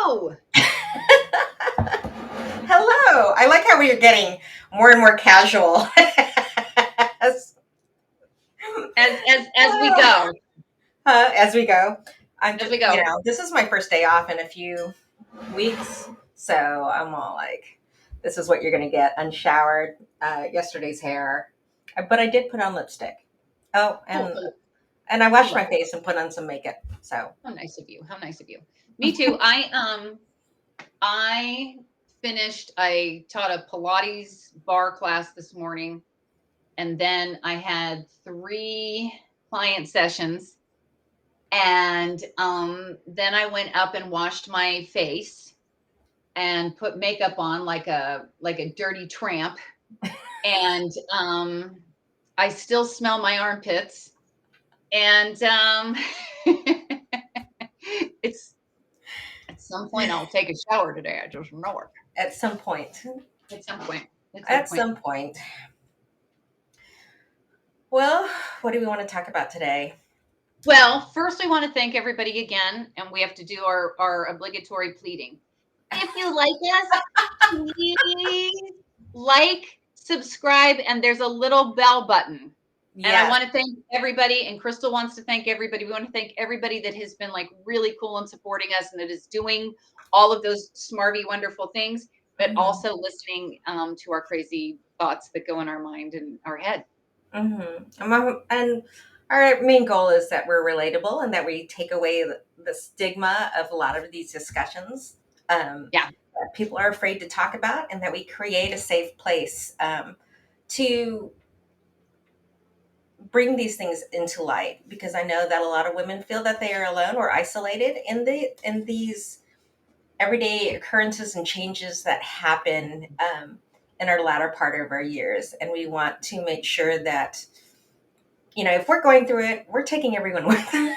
Hello. Hello. I like how we're getting more and more casual as we go. as we go. As we go. This is my first day off in a few weeks, so I'm all like, this is what you're going to get: unshowered, yesterday's hair, but I did put on lipstick. Oh, and I washed my face and put on some makeup. So how nice of you! How nice of you. Me too. I finished. I taught a Pilates bar class this morning, and then I had 3 client sessions, and then I went up and washed my face and put makeup on like a dirty tramp, and I still smell my armpits, and it's at some point I'll take a shower today. I just know it. At some point. Well, what do we want to talk about today? Well, first we want to thank everybody again, and we have to do our obligatory pleading. If you like us, please like, subscribe, and there's a little bell button. Yeah. And I want to thank everybody, and Christel wants to thank everybody. We want to thank everybody that has been like really cool and supporting us, and that is doing all of those smarty, wonderful things, but also listening to our crazy thoughts that go in our mind and our head. And our main goal is that we're relatable and that we take away the stigma of a lot of these discussions. That people are afraid to talk about, and that we create a safe place to bring these things into light, because I know that a lot of women feel that they are alone or isolated in these everyday occurrences and changes that happen in our latter part of our years. And we want to make sure that, if we're going through it, we're taking everyone with us.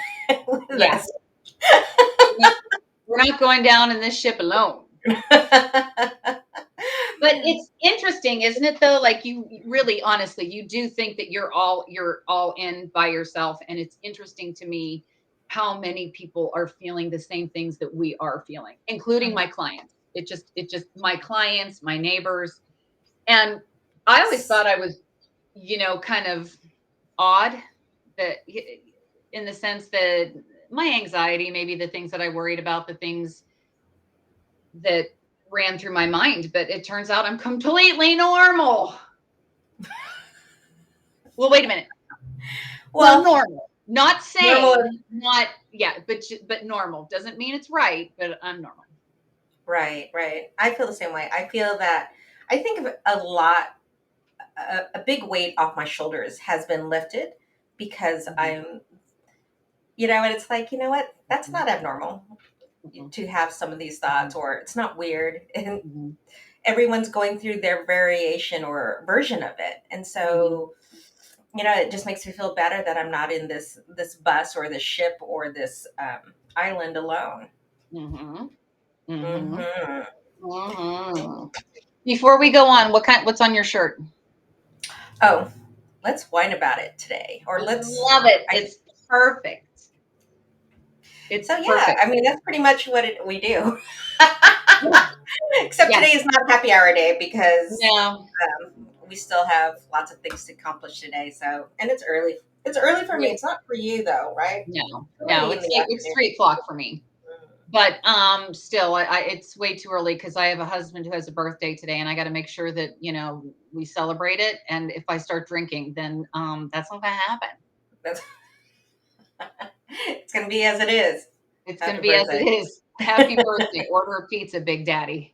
We're not going down in this ship alone. But it's interesting, isn't it, though? Like, you really, honestly, you do think that you're all in by yourself. And it's interesting to me how many people are feeling the same things that we are feeling, including my clients. It just my clients, my neighbors. And I always thought I was, kind of odd, that in the sense that my anxiety, maybe the things that I worried about, the things that ran through my mind, but it turns out I'm completely normal. Well, wait a minute. Well, normal. Not saying normal. But normal doesn't mean it's right, but I'm normal. Right. I feel the same way. I feel that I think of a big weight off my shoulders has been lifted, because I'm, and it's like, what? That's not abnormal to have some of these thoughts, or it's not weird. And everyone's going through their variation or version of it. And so, it just makes me feel better that I'm not in this bus or this ship or this island alone. Before we go on, what's on your shirt? Oh, let's whine about it today. Or let's love it. It's perfect. Perfect. I mean, that's pretty much what we do. Except today is not happy hour day, because we still have lots of things to accomplish today. So, and it's early. It's early for me. It's not for you though, right? No, it's 3:00 for me. But still, it's way too early, because I have a husband who has a birthday today, and I got to make sure that we celebrate it. And if I start drinking, then that's not going to happen. It's going to be as it is. It's going to be as it is. Happy birthday! Order a pizza, Big Daddy.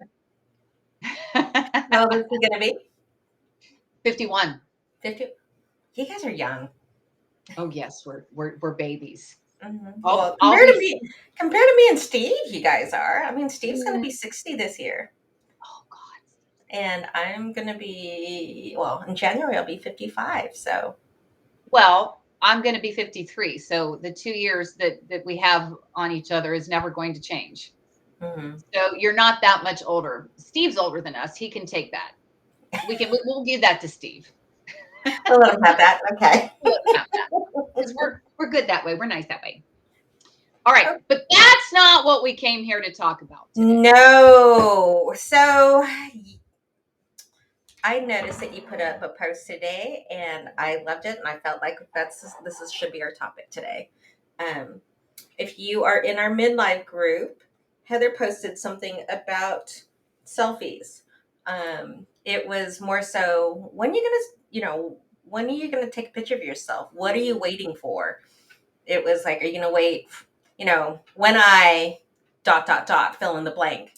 How old is he going to be? 51. 50. You guys are young. Oh yes, we're babies. Well, compared to me and Steve, you guys are. I mean, Steve's going to be 60 this year. Oh God. And I'm going to be, in January I'll be 55. So. Well, I'm going to be 53. So the 2 years that we have on each other is never going to change. So you're not that much older. Steve's older than us. He can take that. We'll give that to Steve. We'll let him have that. Okay. Because we're good that way. We're nice that way. All right. But that's not what we came here to talk about today. No. So I noticed that you put up a post today, and I loved it, and I felt like should be our topic today. Um, if you are in our midlife group, Heather posted something about selfies. It was more so, when are you gonna take a picture of yourself? What are you waiting for? It was like, are you gonna wait? When I fill in the blank.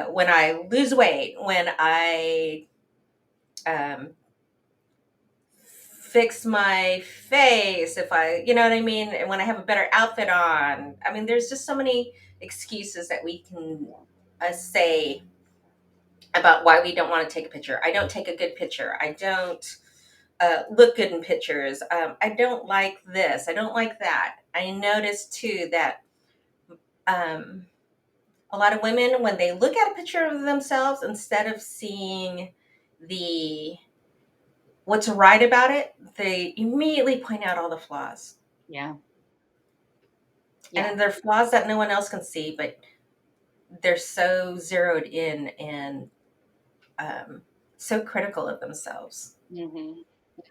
When I lose weight, when I um, fix my face, if I, you know what I mean, and when I have a better outfit on. I mean, there's just so many excuses that we can say about why we don't want to take a picture. I don't take a good picture. I don't look good in pictures. I don't like this. I don't like that. I noticed too that um, a lot of women, when they look at a picture of themselves, instead of seeing the what's right about it, they immediately point out all the flaws. Yeah. And Yeah. then they're flaws that no one else can see, but they're so zeroed in and um, so critical of themselves. Hmm.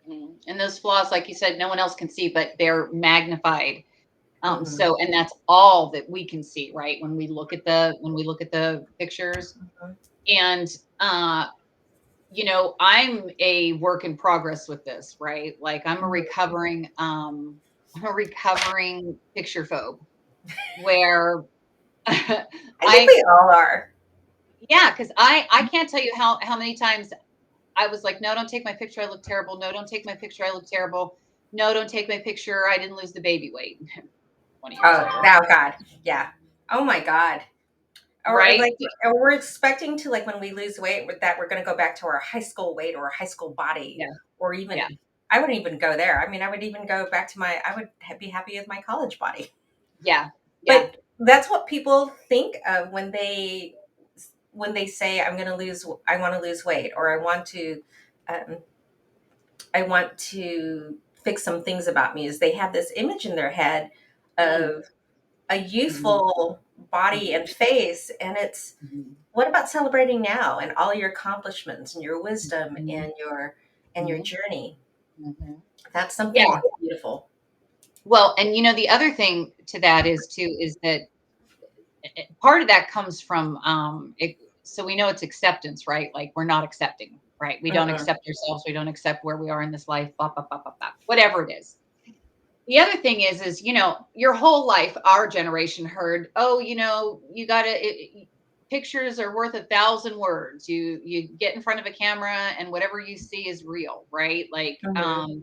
Hmm. And those flaws, like you said, no one else can see, but they're magnified. Hmm. So, and that's all that we can see, right? When we look at the pictures. Hmm. And I'm a work in progress with this, right? Like I'm a recovering picture phobe where I think I we all are. yeah, because I can't tell you how many times I was like, no, don't take my picture, I look terrible. No, don't take my picture, I look terrible. No, don't take my picture, I didn't lose the baby weight 20 years Oh, later. now God. Yeah. Oh my God. Or Right? like, or we're expecting to, like, when we lose weight, that we're going to go back to our high school weight or high school body, Yeah. or Yeah. even, I wouldn't even go there. I mean, I would even go back to I would be happy with my college body. Yeah. Yeah. But that's what people think of when they say, I want to lose weight, or um, I want to fix some things about me. Is they have this image in their head Mm. of a Mhm. youthful body Mhm. and face, and it's, Mhm. what about celebrating now and all your accomplishments and your wisdom Mhm. and your Mhm. journey? Mhm. That's Yeah. something that's beautiful. Well, and the other thing to that is too is that part of that comes from so we know it's acceptance, right? Like we're not accepting, right? We don't Hmm. accept ourselves, we don't accept where we are in this life, blah blah blah blah blah, whatever it is. The other thing is your whole life our generation heard, oh, you got to pictures are worth 1,000 words. You get in front of a camera and whatever you see is real, right? Like Hmm.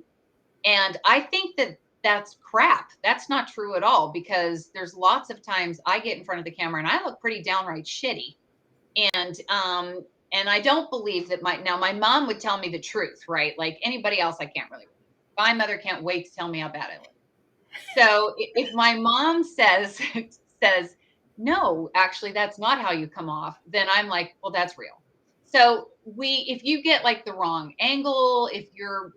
and I think that that's crap. That's not true at all because there's lots of times I get in front of the camera and I look pretty downright shitty. And I don't believe that my mom would tell me the truth, right? Like anybody else I can't really believe. My mother can't wait to tell me how bad I look. So if my mom says says, "No, actually that's not how you come off," then I'm like, "Well, that's real." So if you get like the wrong angle, if you're,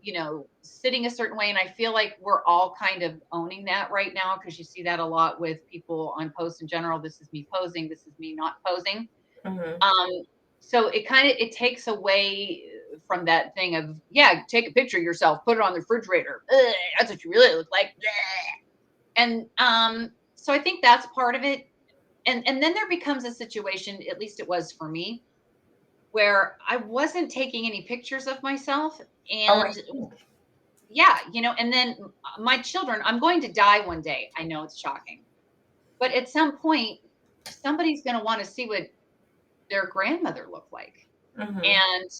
sitting a certain way, and I feel like we're all kind of owning that right now because you see that a lot with people on posts in general. This is me posing, this is me not posing. Hmm. Um, so it takes away from that thing of, yeah, take a picture of yourself, put it on the refrigerator. Ugh, that's what you really look like. And so I think that's part of it. And then there becomes a situation, at least it was for me, where I wasn't taking any pictures of myself. Oh, I And see. yeah, and then my children, I'm going to die one day. I know it's shocking. But at some point, somebody's going to want to see what their grandmother looked like. Hmm. And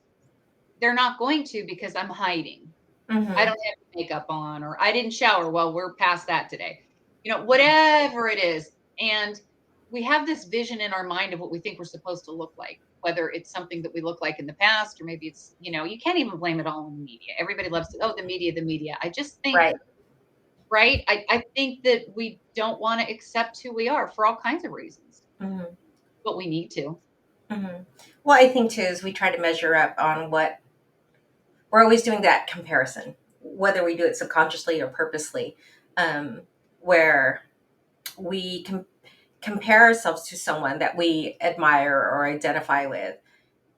they're not going to because I'm hiding. I Hmm. don't have makeup on, or I didn't shower. Well, we're past that today. Whatever it is. And we have this vision in our mind of what we think we're supposed to look like, whether it's something that we look like in the past, or maybe it's, you can't even blame it all on the media. Everybody loves to, oh, the media, the media. I just think, Right. right? I think that we don't want to accept who we are for all kinds of reasons, Hmm. but we need to. Hmm. Well, I think too is we try to measure up on what we're always doing, that comparison, whether we do it subconsciously or purposely, where we compare ourselves to someone that we admire or identify with,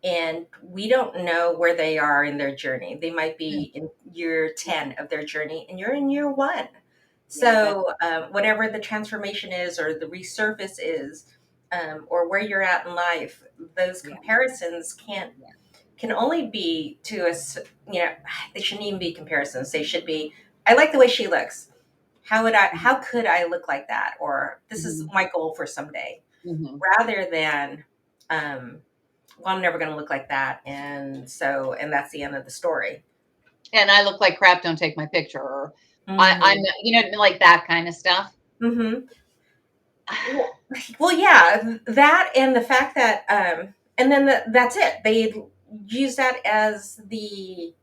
and we don't know where they are in their journey. They might Mm. be in year 10 of their journey and you're in year 1. Yeah, that, So whatever the transformation is or the resurface is, or where you're at in life, those yeah, comparisons yeah. can only be to us. You know, they shouldn't even be comparisons. They should be, I like the way she looks. Mhm, how could I look like that? Or this is mhm, my goal for someday, mhm. rather than, um, well, I'm never going to look like that. And that's the end of the story. And I look like crap, don't take my picture, or I'm, Hmm. like that kind of stuff. Hmm. Well, yeah, that and the fact that, and then that's it. They use that as the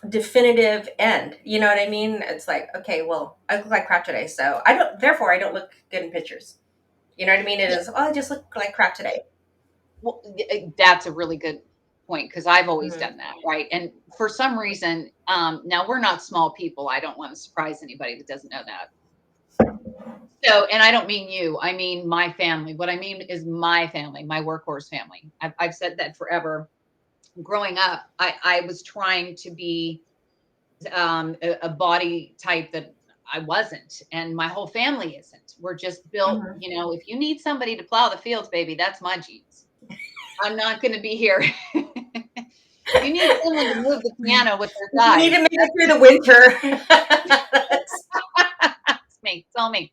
definitive end. You know what I mean? It's like, okay, well, I look like crap today, so therefore, I don't look good in pictures. You know what I mean? It Yeah, is, oh, I just look like crap today. well, that's a really good point because I've always Hmm. done that, right? And for some reason, now we're not small people. I don't want to surprise anybody that doesn't know that. So, and I don't mean you, I mean my family. What I mean is my family, my workhorse family. I've said that forever. Growing up, I was trying to be a body type that I wasn't, and my whole family isn't. We're just built, Hmm. if you need somebody to plow the fields, baby, that's my genes. I'm not going to be here. If you need someone to move the piano with their You need thighs, to make it through the winter. that's me. It's all me.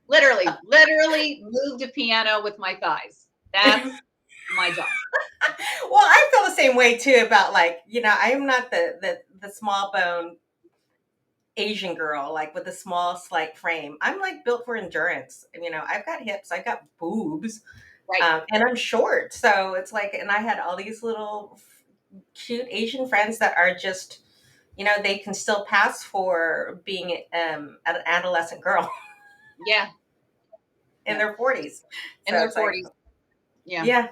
Literally moved a piano with my thighs. That's my job. Well, I feel the same way too about, like, I am not the small bone Asian girl, like with a small slight frame. I'm like built for endurance. I've got hips, I've got boobs, Right. and I'm short. So it's like, and I had all these little cute Asian friends that are just, they can still pass for being an adolescent girl Yeah. in Yeah. their 40s. In So their it's like, 40s. Yeah. yeah.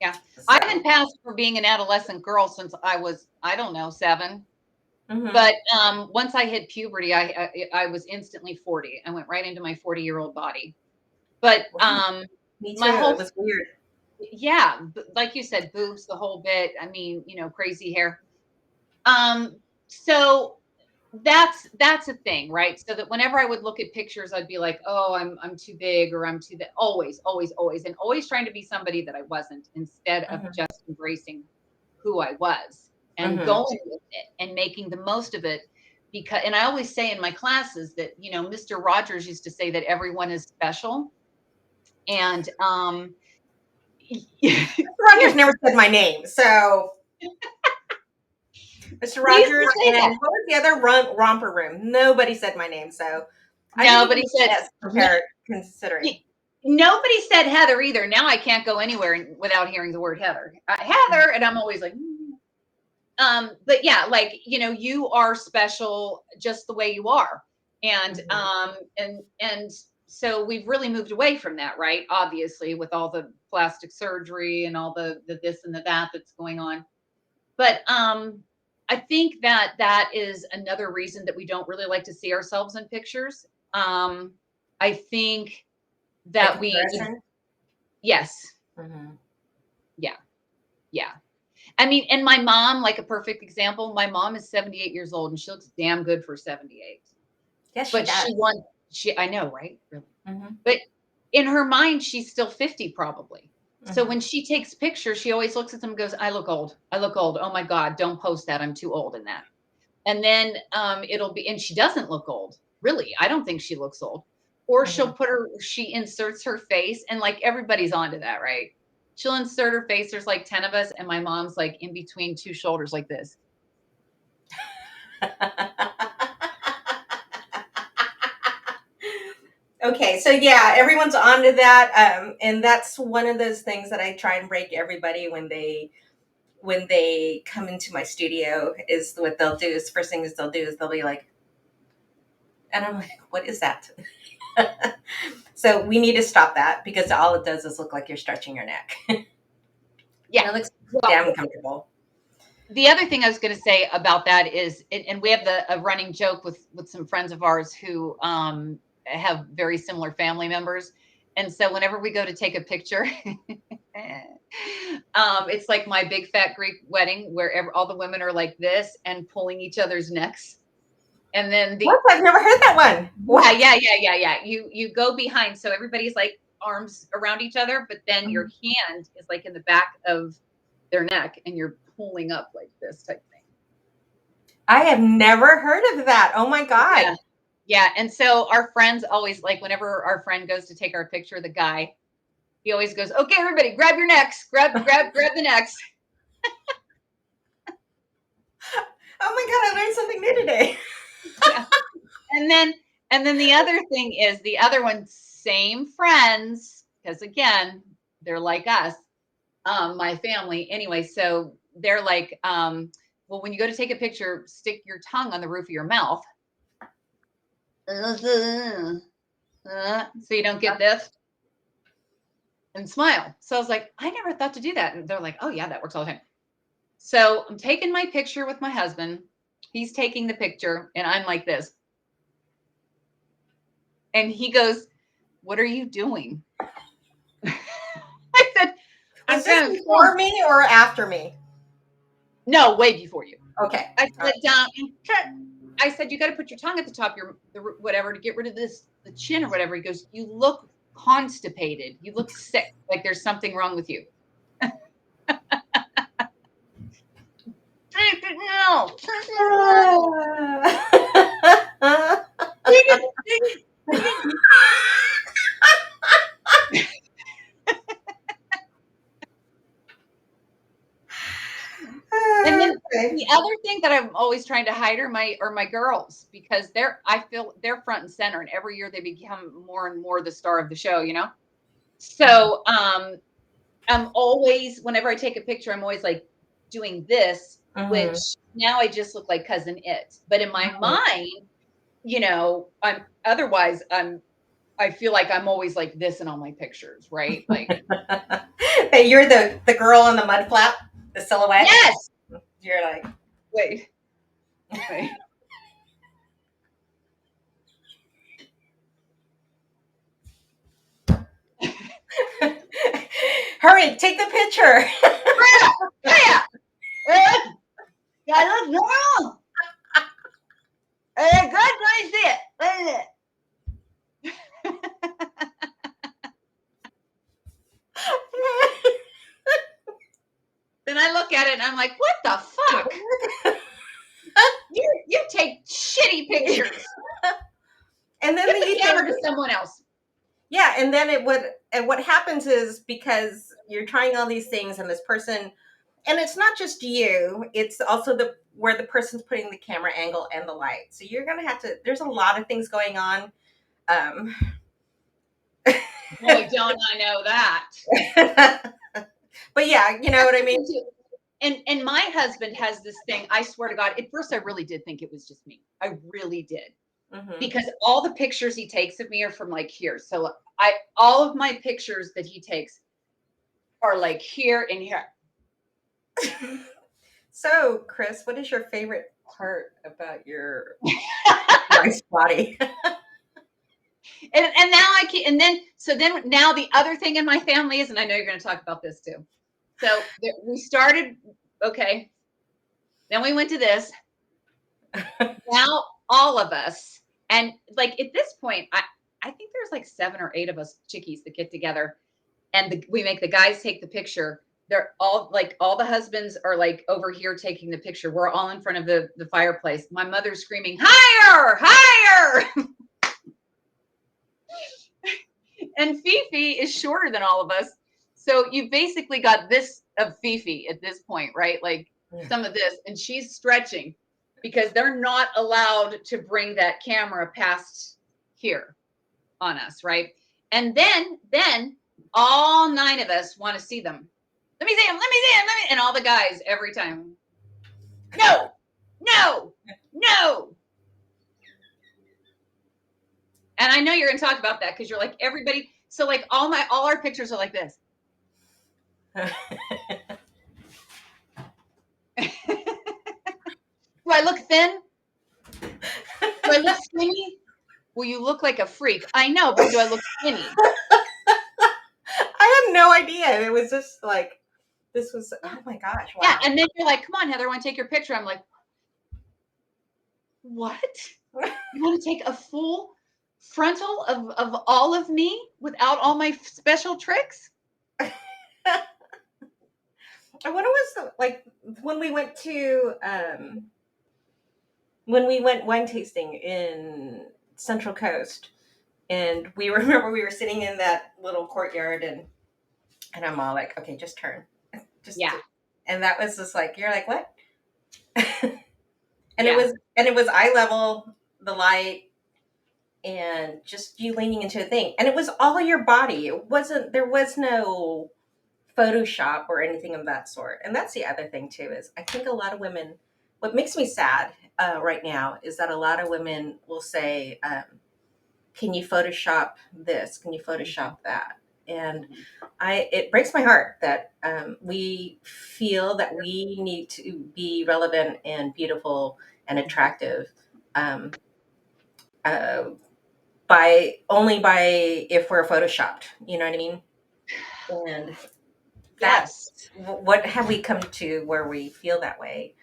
Yeah. I haven't So. passed for being an adolescent girl since I was, I don't know, 7. Hmm. But once I hit puberty, I was instantly 40. I went right into my 40-year-old body. But Me too. my It whole was weird. yeah, like you said, boobs, the whole bit. I mean, crazy hair. Um, so that's a thing, right? So that whenever I would look at pictures, I'd be like, oh, I'm too big, or I'm too that. Always, always, always, and always trying to be somebody that I wasn't, instead of Hmm. just embracing who I was and Hmm. going with it and making the most of it. Because, and I always say in my classes that, Mr. Rogers used to say that everyone is special. And yeah, Rogers never said my name. So Mr. he used to Rogers say and that. what was the other romper room? Nobody said my name. So I didn't No, but even he said guess no, compared considering. nobody said Heather either. Now I can't go anywhere without hearing the word Heather. Heather, and I'm always like, but yeah, like, you are special just the way you are. And Hmm. so we've really moved away from that, right? Obviously, with all the plastic surgery and all the this and the that that's going on. But I think that that is another reason that we don't really like to see ourselves in pictures. Um, I think The that we comparison. yes, Hmm. yeah, yeah. I mean, and my mom, like a perfect example, my mom is 78 years old and she looks damn good for 78. Yes, she But does. I know, right? Really. Hmm. But in her mind, she's still 50 probably. So Hmm. when she takes pictures, she always looks at them and goes, I look old. I look old. Oh my God, don't post that. I'm too old in that. And then it'll be, and she doesn't look old. Really. I don't think she looks old. Or Hmm. she inserts her face, and like everybody's onto that, right? She'll insert her face. There's like 10 of us, and my mom's like in between two shoulders like this. Okay, so yeah, everyone's onto that, and that's one of those things that I try and break everybody when they come into my studio. Is what they'll do is first thing is they'll be like, and I'm like, what is that? So we need to stop that because all it does is look like you're stretching your neck. And Yeah. it looks Well, damn comfortable. the other thing I was going to say about that is, and we have a running joke with some friends of ours who have very similar family members, And so whenever we go to take a picture, it's like my big fat Greek wedding where all the women are like this and pulling each other's necks. And then What? I've never heard that one. What? yeah. You go behind, so everybody's like arms around each other, but then your hand is like in the back of their neck, and you're pulling up like this type thing. I have never heard of that. Oh my God. Yeah. Yeah. And so our friends always like whenever our friend goes to take our picture, the guy, he always goes, "Okay, everybody, grab your necks, grab the necks." Oh my God, I learned something new today. Yeah. And then the other thing is the other one, same friends, because again, they're like us, my family. Anyway, so they're like, well, when you go to take a picture, stick your tongue on the roof of your mouth. So you don't get this. And smile. So I was like, I never thought to do that. And they're like, oh yeah, that works all the time. So I'm taking my picture with my husband. He's taking the picture and I'm like this. And he goes, what are you doing? I said, Was this before me or after me? No, way before you. Okay. I said, I said, you got to put your tongue at the top, whatever, to get rid of the chin or whatever. He goes, you look constipated. You look sick. Like there's something wrong with you. No. And then the other thing that I'm always trying to hide are my girls, because I feel they're front and center, and every year they become more and more the star of the show, you know? So I'm always, whenever I take a picture, I'm always like doing this, which now I just look like Cousin It. But in my mind, you know, I feel like I'm always like this in all my pictures, right? Like hey, you're the girl on the mud flap, the silhouette. Yes. You're like, wait. Hurry, take the picture. Yeah. I look normal. Good, let me see it. Then I look at it and I'm like, what the fuck? you take shitty pictures. And then Give the camera to someone else. Yeah, and then what happens is, because you're trying all these things and this person, and it's not just you, it's also where the person's putting the camera angle and the light. So you're gonna have to, there's a lot of things going on. Boy, don't I know that. But yeah, you know what I mean? And my husband has this thing, I swear to God, at first I really did think it was just me. I really did. Because all the pictures he takes of me are from like here. So all of my pictures that he takes are like here and here. So, Chris, what is your favorite part about your wife's body? And now now the other thing in my family is, and I know you're going to talk about this too. So we started, okay. Then we went to this. Now all of us, and like at this point, I think there's like 7 or 8 of us chickies that get together, and we make the guys take the picture. They're all like, all the husbands are like over here taking the picture. We're all in front of the fireplace. My mother's screaming, higher, higher. And Fifi is shorter than all of us. So you basically got this of Fifi at this point, right? Like some of this, and she's stretching because they're not allowed to bring that camera past here on us, right? And then all 9 of us want to see them. Let me see him, let me see him, and all the guys every time. No, no, no. And I know you're going to talk about that because you're like everybody. So like all our pictures are like this. Do I look thin? Do I look skinny? Well, you look like a freak. I know, but do I look skinny? no idea. It was just like, this was, oh my gosh, Yeah. wow. And then you're like, come on, Heather, I want to take your picture. I'm like, what? You want to take a full frontal of all of me without all my special tricks? I wonder what's like when we went to when we went wine tasting in Central Coast, and we remember we were sitting in that little courtyard, and I'm all like, okay, just turn, just, Yeah. and that was just like, you're like, what? And Yeah. it was eye level, the light, and just you leaning into a thing, and it was all your body. It wasn't, there was no Photoshop or anything of that sort. And that's the other thing too, is I think a lot of women, what makes me sad right now is that a lot of women will say, can you Photoshop this? Can you Photoshop that? And it breaks my heart that we feel that we need to be relevant and beautiful and attractive um, uh, by only by if we're photoshopped. You know what I mean? And Yes. that's what have we come to where we feel that way.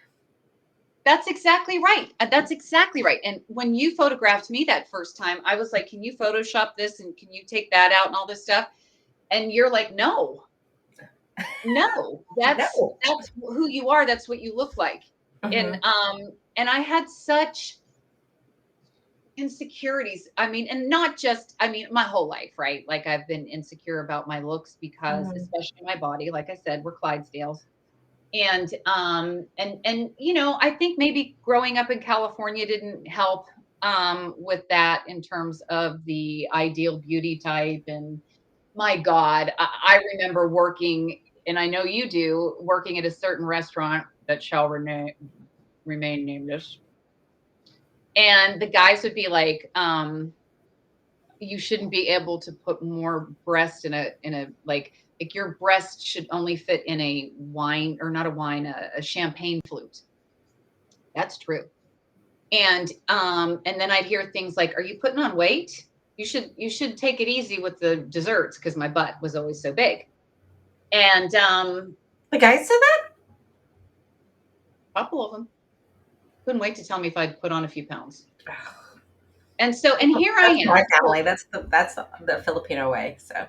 That's exactly right. That's exactly right. And when you photographed me that first time, I was like, can you Photoshop this and can you take that out and all this stuff? And you're like, no, no, No. that's who you are. That's what you look like. Hmm. And I had such insecurities. I mean, and not just, I mean, my whole life, right? Like I've been insecure about my looks because Hmm. especially my body, like I said, we're Clydesdales. And you know, I think maybe growing up in California didn't help with that in terms of the ideal beauty type. And my God, I remember working, and I know you do, working at a certain restaurant that shall remain nameless. And the guys would be like, you shouldn't be able to put more breast in a like your breast should only fit in a wine or not a wine, a champagne flute. That's true. And then I'd hear things like, "Are you putting on weight? You should take it easy with the desserts," because my butt was always so big. And The guy said that. a couple of them couldn't wait to tell me if I'd put on a few pounds. And so, and here I That's my am. family. That's the Filipino way. So.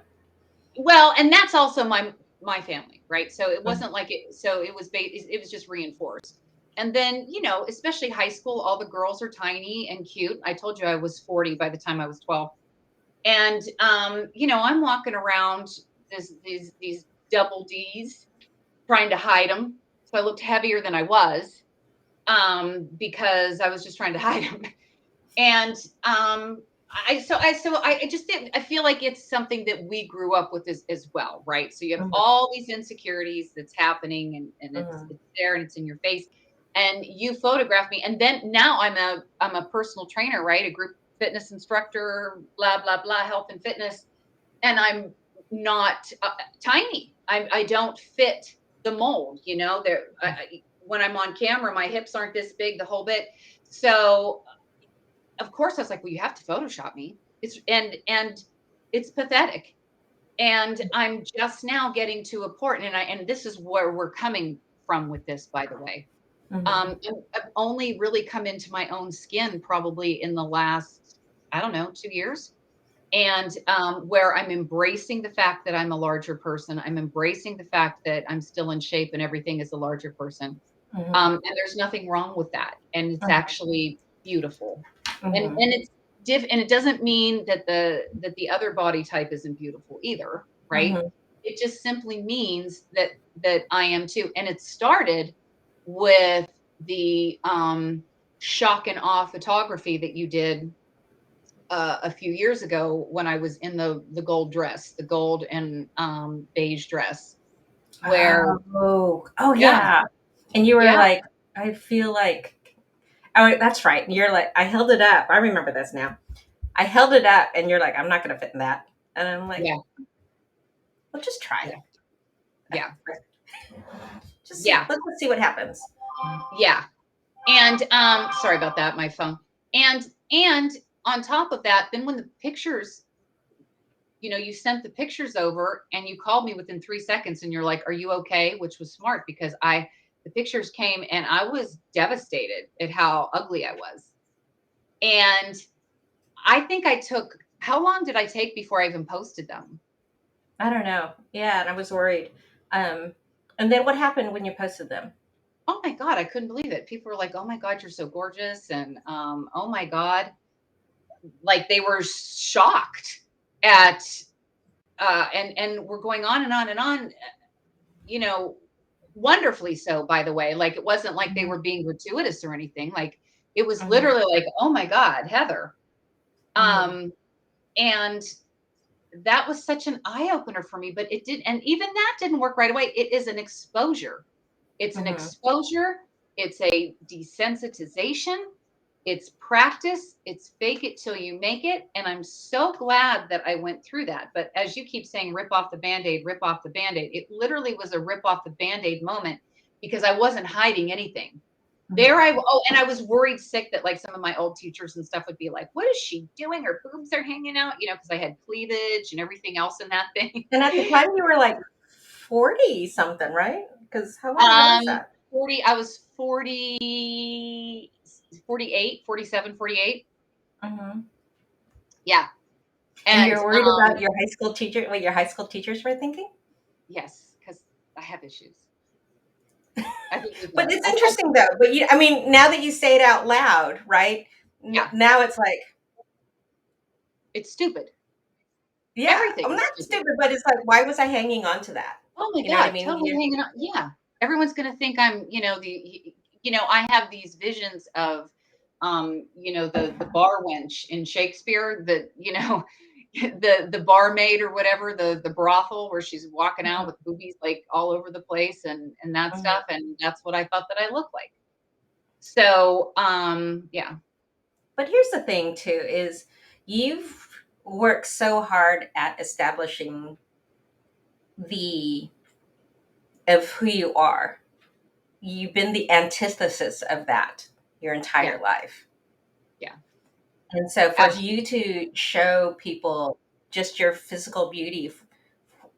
Well, and that's also my family, right? So it Mhm. wasn't like it. So it was just reinforced. And then, you know, especially high school, all the girls are tiny and cute. I told you I was 40 by the time I was 12. And you know, I'm walking around these double D's trying to hide them. So I looked heavier than I was because I was just trying to hide them. And I just did I feel like it's something that we grew up with as well, right? So you have Mhm. all these insecurities that's happening, and Mhm. it's there and it's in your face. And you photograph me, and then now I'm a personal trainer, right? A group fitness instructor, blah blah blah, health and fitness, and I'm not tiny. I don't fit the mold, you know. When I'm on camera, my hips aren't this big, the whole bit. So of course I was like, well, you have to Photoshop me. And it's pathetic. And I'm just now getting to a point, and this is where we're coming from with this, by the way. Mhm. I've only really come into my own skin probably in the last, I don't know, 2 years. And where I'm embracing the fact that I'm a larger person. I'm embracing the fact that I'm still in shape and everything is a larger person. Mhm. And there's nothing wrong with that. And it's Mhm. actually beautiful. Mhm. And it's and it doesn't mean that the other body type isn't beautiful either, right? Mhm. It just simply means that I am too. And it started with the shock and awe photography that you did a few years ago when I was in the gold dress, the gold and beige dress, where Oh, yeah, yeah. And you were yeah, like, I feel like, oh, that's right. And you're like, I held it up. I remember this now. I held it up, and you're like, I'm not going to fit in that. And I'm like, yeah, well, just try. yeah, yeah, Just see. yeah, Let's see what happens. yeah. And sorry about that, my phone. And on top of that, then when the pictures you sent the pictures over and you called me within 3 seconds and you're like, are you okay? Which was smart because the pictures came and I was devastated at how ugly I was. And I think how long did I take before I even posted them? I don't know. Yeah, and I was worried. Um, and then what happened when you posted them? Oh my God, I couldn't believe it. People were like, oh my God, you're so gorgeous. And oh my God, like they were shocked at, and we're going on and on and on, you know, wonderfully so, by the way. Like it wasn't like they Mhm. were being gratuitous or anything. Like it was Mhm. literally like, oh my God, Heather. Mhm. Um, and that was such an eye opener for me, but it did. And even that didn't work right away. It is an exposure. It's an Mhm. exposure. It's a desensitization. It's practice. It's fake it till you make it. And I'm so glad that I went through that. But as you keep saying, rip off the band aid, rip off the band aid, it literally was a rip off the band aid moment because I wasn't hiding anything. Mhm. And I was worried sick that like some of my old teachers and stuff would be like, what is she doing? Her boobs are hanging out, because I had cleavage and everything else in that thing. And at the time you were like 40 something, right? Because how was um, that? 40, I was 40, 48, 47, 48. Mhm. Yeah. And And you're worried about your high school teacher, what your high school teachers were thinking? yes, because I have issues. I believe But me. it's interesting though. But I mean, now that you say it out loud, right? Yeah, Now it's like, it's stupid. yeah, Everything I'm is not stupid. stupid, but it's like, why was I hanging on to that? Oh my You know what I God, mean? totally hanging on. Yeah. Everyone's gonna think I'm, I have these visions of the bar wench in Shakespeare, that, the barmaid or whatever, the brothel where she's walking out Mhm. with boobies like all over the place and that Mhm. stuff. And that's what I thought that I looked like. So yeah. But here's the thing too is you've worked so hard at establishing the of who you are. You've been the antithesis of that your Yeah. entire life. Yeah. And so for you Absolutely. to show people just your physical beauty,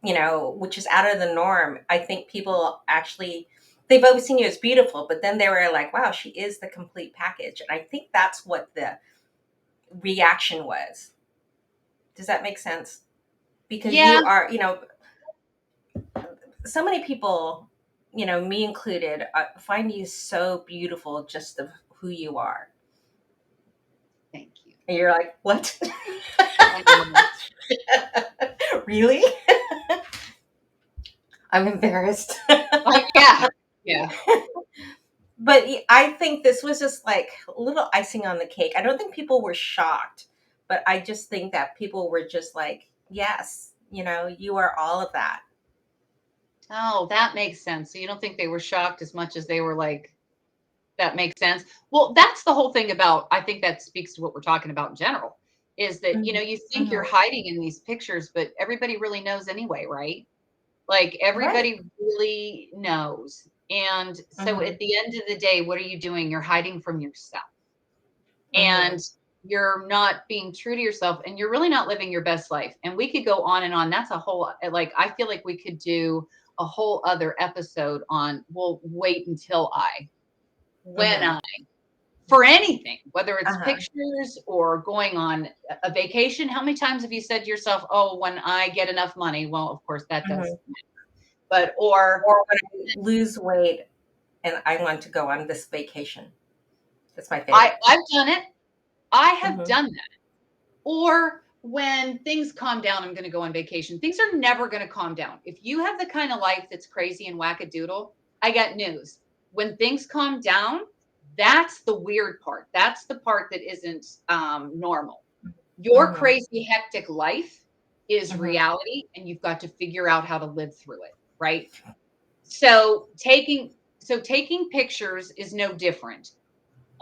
which is out of the norm, I think people actually they've always seen you as beautiful, but then they were like, wow, she is the complete package. And I think that's what the reaction was. Does that make sense? Because Yeah. you are, so many people, me included, find you so beautiful just of who you are. Thank you. And you're like, what? I know. Really? I'm embarrassed. Yeah. Yeah. But I think this was just like a little icing on the cake. I don't think people were shocked, but I just think that people were just like, yes, you are all of that. Oh, that makes sense. So you don't think they were shocked as much as they were like, that makes sense. Well, that's the whole thing about, I think that speaks to what we're talking about in general, is that, Mhm. you think you're Mhm. hiding in these pictures, but everybody really knows anyway, right? Like Right. everybody really knows. And so at Mhm. the end of the day, what are you doing? You're hiding from yourself. And Mhm. you're not being true to yourself and you're really not living your best life. And we could go on and on. That's a whole, like, I feel like we could do a whole other episode on, well, wait until when Mhm. for anything, whether it's Uh-huh. pictures or going on a vacation. How many times have you said to yourself, oh, when I get enough money? Well, of course that does, Mhm. but, or Or when I lose weight and I want to go on this vacation. That's my favorite. I've done it. I have Mhm. done that. Or when things calm down, I'm going to go on vacation. Things are never going to calm down. If you have the kind of life that's crazy and wackadoodle, I got news. When things calm down, that's the weird part. That's the part that isn't normal. Your Mhm. crazy, hectic life is Mhm. reality, and you've got to figure out how to live through it, right? So taking pictures is no different.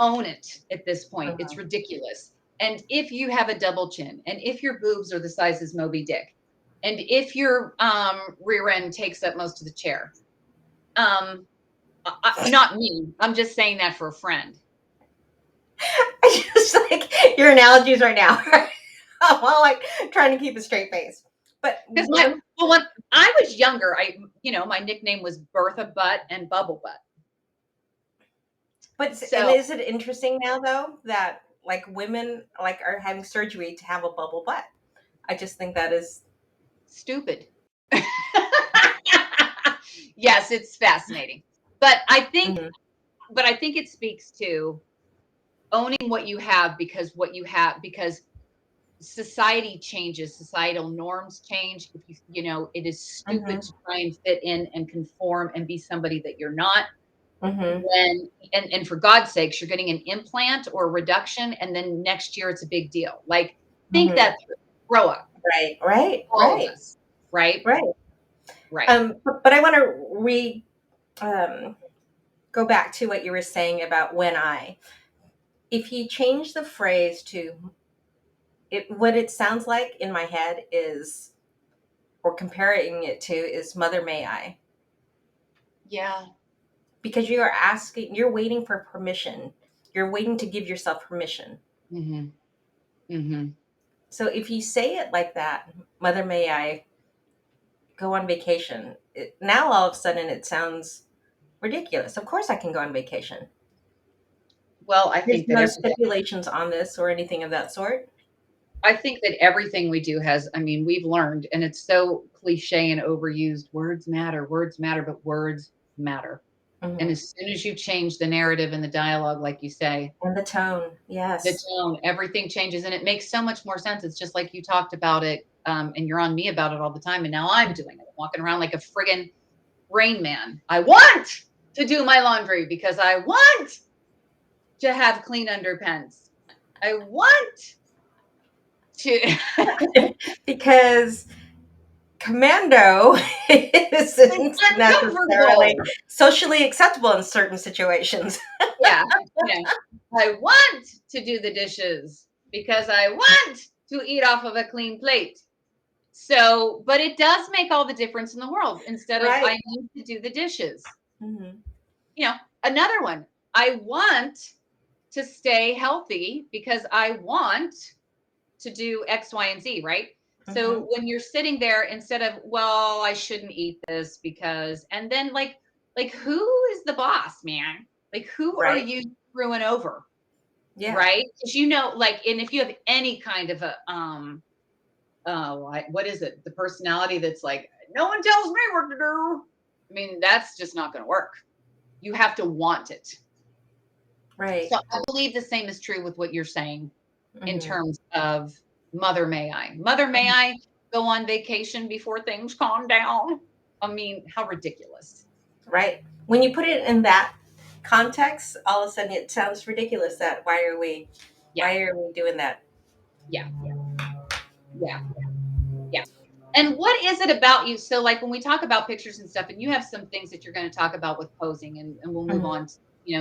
Own it at this point. It's Mhm. ridiculous. And if you have a double chin, and if your boobs are the size as Moby Dick, and if your rear end takes up most of the chair, um, not me. I'm just saying that for a friend. I just like your analogies right now. I'm all like trying to keep a straight face. But Because one, when I was younger, my nickname was Bertha Butt and Bubble Butt. and So is it interesting now though that like women like are having surgery to have a bubble butt? I just think that is. stupid. Yes, it's fascinating. But I think Mhm, but I think it speaks to owning what you have, because society changes, societal norms change. If it is stupid mhm, to try and fit in and conform and be somebody that you're not. mhm, And for God's sakes, you're getting an implant or a reduction, and then next year it's a big deal. Like, think mhm. that through. Grow up, Right, right, all of right, us. Right, right. right. But I want to um, go back to what you were saying about when I. If you change the phrase to what it sounds like in my head is, or comparing it to, is Mother May I, Yeah. because you're waiting for permission. You're waiting to give yourself permission. Mhm. Mhm. So if you say it like that, Mother May I go on vacation, now all of a sudden it sounds ridiculous. Of course I can go on vacation. Well, There's no stipulations on this or anything of that sort. I think that everything we do has, I mean, we've learned, and it's so cliche and overused. Words matter, but words matter. And Hmm. as soon as you change the narrative and the dialogue, like you say, And the tone, the yes. tone, everything changes, and it makes so much more sense. It's just like you talked about it, and you're on me about it all the time, and now I'm doing it. I'm walking around like a friggin' Rain Man. I want to do my laundry because I want to have clean underpants. I want to. Because commando It's isn't necessarily uncomfortable. socially acceptable in certain situations. Yeah, I want to do the dishes because I want to eat off of a clean plate. So, but it does make all the difference in the world instead of Right. I need to do the dishes. Hmm. You know, another one. I want to stay healthy because I want to do X, Y, and Z, right? Hmm. So when you're sitting there, instead of, well, I shouldn't eat this because, and then like who is the boss, man? Like who are Right. you screwing over? Yeah. Right? Because like, and if you have any kind of a what is it? The personality that's like, no one tells me what to do. I mean, that's just not going to work. You have to want it. Right. So I believe the same is true with what you're saying in Hmm. terms of Mother May I. Mother May I go on vacation before things calm down? I mean, how ridiculous. Right. When you put it in that context, all of a sudden it sounds ridiculous that Yeah, why are we doing that? yeah, yeah, yeah. And what is it about you? So, like when we talk about pictures and stuff, and you have some things that you're going to talk about with posing, and we'll move Hmm. on,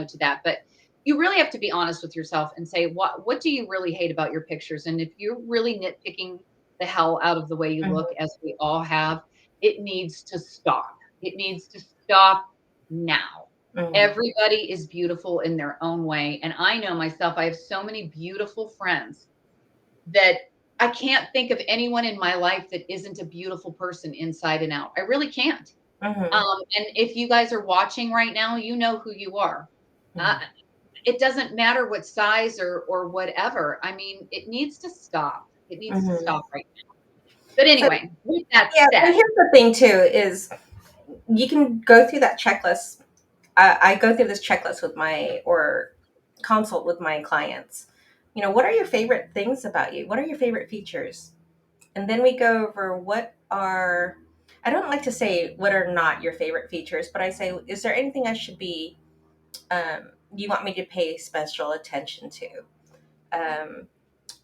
to that. But you really have to be honest with yourself and say, what do you really hate about your pictures? And if you're really nitpicking the hell out of the way you look, Hmm. as we all have, it needs to stop. It needs to stop now. Hmm. Everybody is beautiful in their own way, and I know myself. I have so many beautiful friends that I can't think of anyone in my life that isn't a beautiful person inside and out. I really can't. Hmm. And if you guys are watching right now, you know who you are. Uh, Hmm. it doesn't matter what size or whatever. I mean, it needs to stop. It needs to Hmm. stop right now. But So anyway, with that yeah, and said, here's the thing too is you can go through that checklist. I go through this checklist with my or consult with my clients. What are your favorite things about you? What are your favorite features? And then we go over what are, I don't like to say what are not your favorite features, but I say, is there anything I should be, you want me to pay special attention to? Um,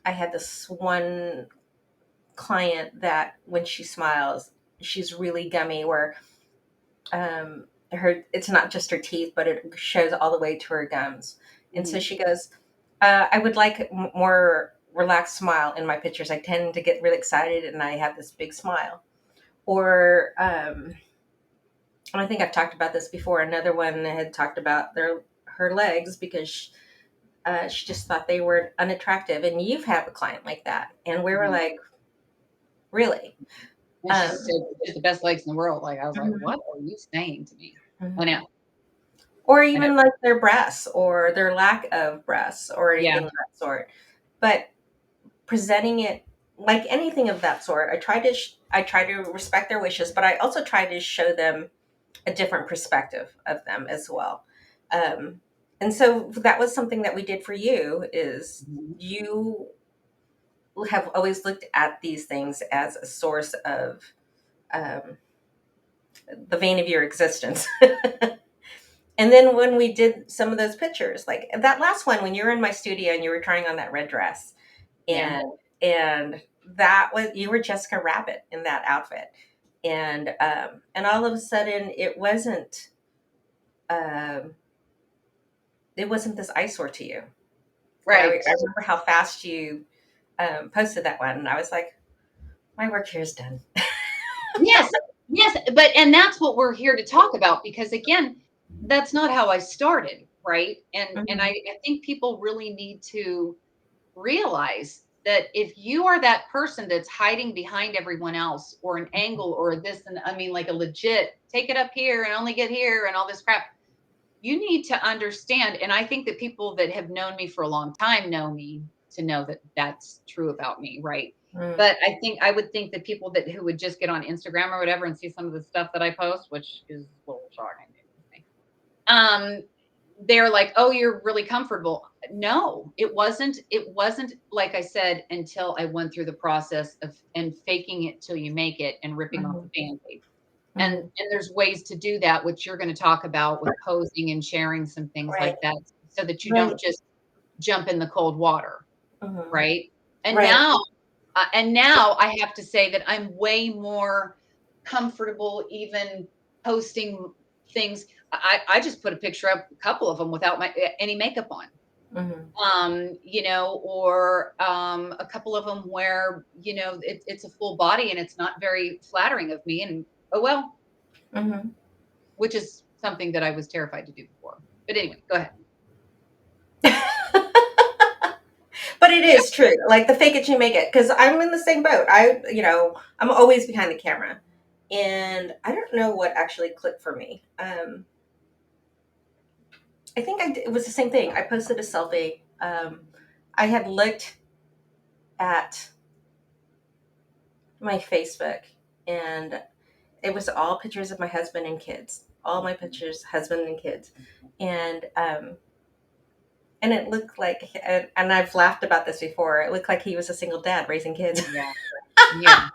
I had this one client that when she smiles, she's really gummy, where her it's not just her teeth, but it shows all the way to her gums. And so mhm, she goes, I would like more relaxed smile in my pictures. I tend to get really excited and I have this big smile. Or I think I've talked about this before. Another one had talked about her legs because she just thought they were unattractive. And you've had a client like that, and we were mhm, like, really? And she said, "It's the best legs in the world." Like, I was like, Mhm, "What are you saying to me?" I mhm. know, Or I know. even like their breasts or their lack of breasts or Yeah, anything of that sort. But presenting it like anything of that sort, I try to respect their wishes, but I also try to show them a different perspective of them as well. Um, and so that was something that we did for you is mhm, you have always looked at these things as a source of um, the vein of your existence. And then when we did some of those pictures, like that last one, when you were in my studio and you were trying on that red dress, yeah, and that was you were Jessica Rabbit in that outfit, and all of a sudden um, it wasn't this eyesore to you. And right. I remember how fast you posted that one, and I was like, my work here is done. Yes, yes, but and that's what we're here to talk about because again, that's not how I started, right? And Mhm, I think people really need to realize that if you are that person that's hiding behind everyone else or an angle or this and I mean like a legit take it up here and only get here and all this crap, you need to understand and I think that people that have known me for a long time know me to know that that's true about me, right? mm, But I think I would think that people that who would just get on Instagram or whatever and see some of the stuff that I post, which is a little shocking to me, they're like, "Oh, you're really comfortable." No, it wasn't like I said until I went through the process of and faking it till you make it and ripping off mhm, the Band-Aid. And mhm. there's ways to do that, which you're gonna talk about with posing and sharing some things Right, like that so that you right, don't just jump in the cold water, mhm, right? And right, now and now I have to say that I'm way more comfortable even posting things. I just put a picture up, a couple of them without any makeup on. mhm, Or a couple of them where, it's a full body and it's not very flattering of me. And oh well, mhm. which is something that I was terrified to do before. But anyway, go ahead. But it Yeah. is true. Like the fake it till you make it. Because I'm in the same boat. I'm always behind the camera, and I don't know what actually clicked for me. I think it was the same thing. I posted a selfie. I had looked at my Facebook, and it was all pictures of my husband and kids. All my pictures, husband and kids, and and it looked like, and I've laughed about this before. It looked like he was a single dad raising kids. Yeah. Yeah.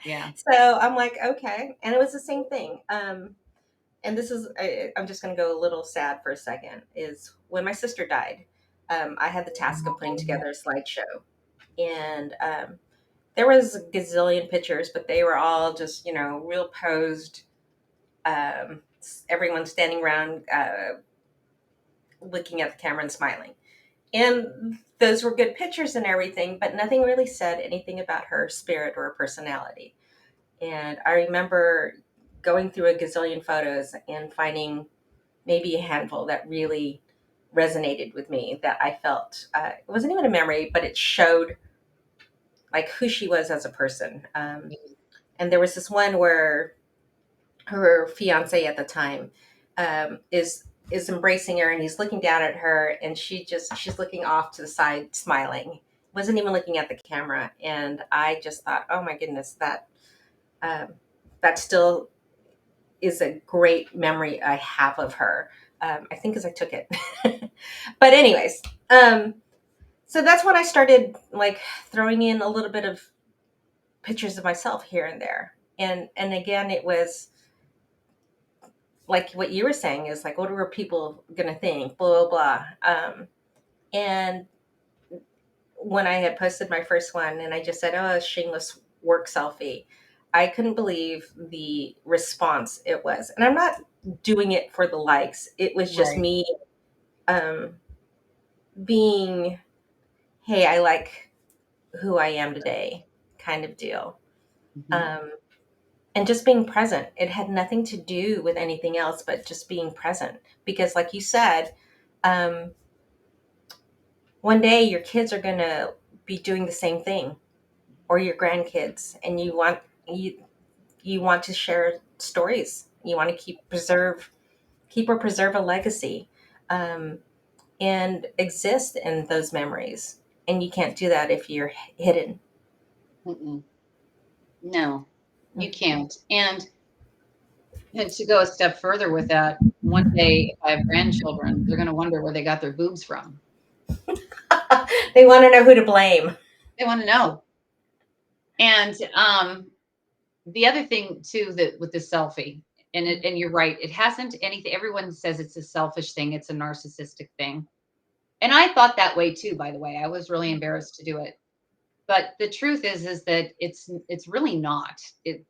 Yeah. So I'm like, okay. And it was the same thing. And this is, I'm just going to go a little sad for a second, is when my sister died, I had the task of putting together a slideshow. And there was a gazillion pictures, but they were all just, real posed. Um, Everyone standing around looking at the camera and smiling. And those were good pictures and everything, but nothing really said anything about her spirit or personality. And I remember going through a gazillion photos and finding maybe a handful that really resonated with me that I felt it wasn't even a memory, but it showed like who she was as a person. And there was this one where her fiance at the time is embracing her and he's looking down at her and she's looking off to the side smiling, wasn't even looking at the camera, and I just thought, oh my goodness, um, that still is a great memory I have of her. I think because I took it. But anyways, so that's when I started like throwing in a little bit of pictures of myself here and there. And again, it was like what you were saying is like, what were people gonna think? Blah blah blah. And when I had posted my first one, and I just said, "Oh, a shameless work selfie," I couldn't believe the response it was. And I'm not doing it for the likes. It was just Right. me um, being, "Hey, I like who I am today," kind of deal. Mhm. Um, and just being present. It had nothing to do with anything else, but just being present. Because, like you said, um, one day your kids are going to be doing the same thing, or your grandkids, and you want you want to share stories. You want to keep or preserve a legacy, um, and exist in those memories. And you can't do that if you're hidden. Mm-mm. No, you Mhm. can't. And to go a step further with that, one day if I have grandchildren, they're going to wonder where they got their boobs from. They want to know who to blame. They want to know. And the other thing too, that with the selfie, and you're right, it hasn't anything. Everyone says it's a selfish thing, it's a narcissistic thing, and I thought that way too. By the way, I was really embarrassed to do it, but the truth is that it's really not. It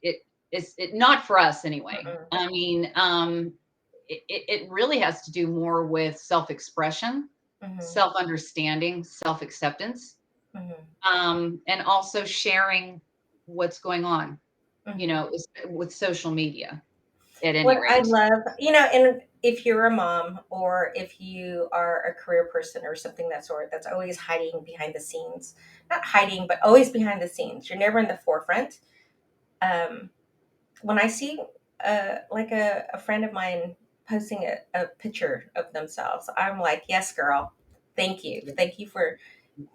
not for us anyway. Mm-mm. I mean, it really has to do more with self expression, Mhm. self understanding, self acceptance, Mhm. and also sharing what's going on, Mhm. with social media at any What I rate. love, and if you're a mom or if you are a career person or something that sort, that's always hiding behind the scenes. Not hiding, but always behind the scenes. You're never in the forefront. Um, when I see like a friend of mine posting a picture of themselves, I'm like, yes, girl. Thank you. Yeah. Thank you for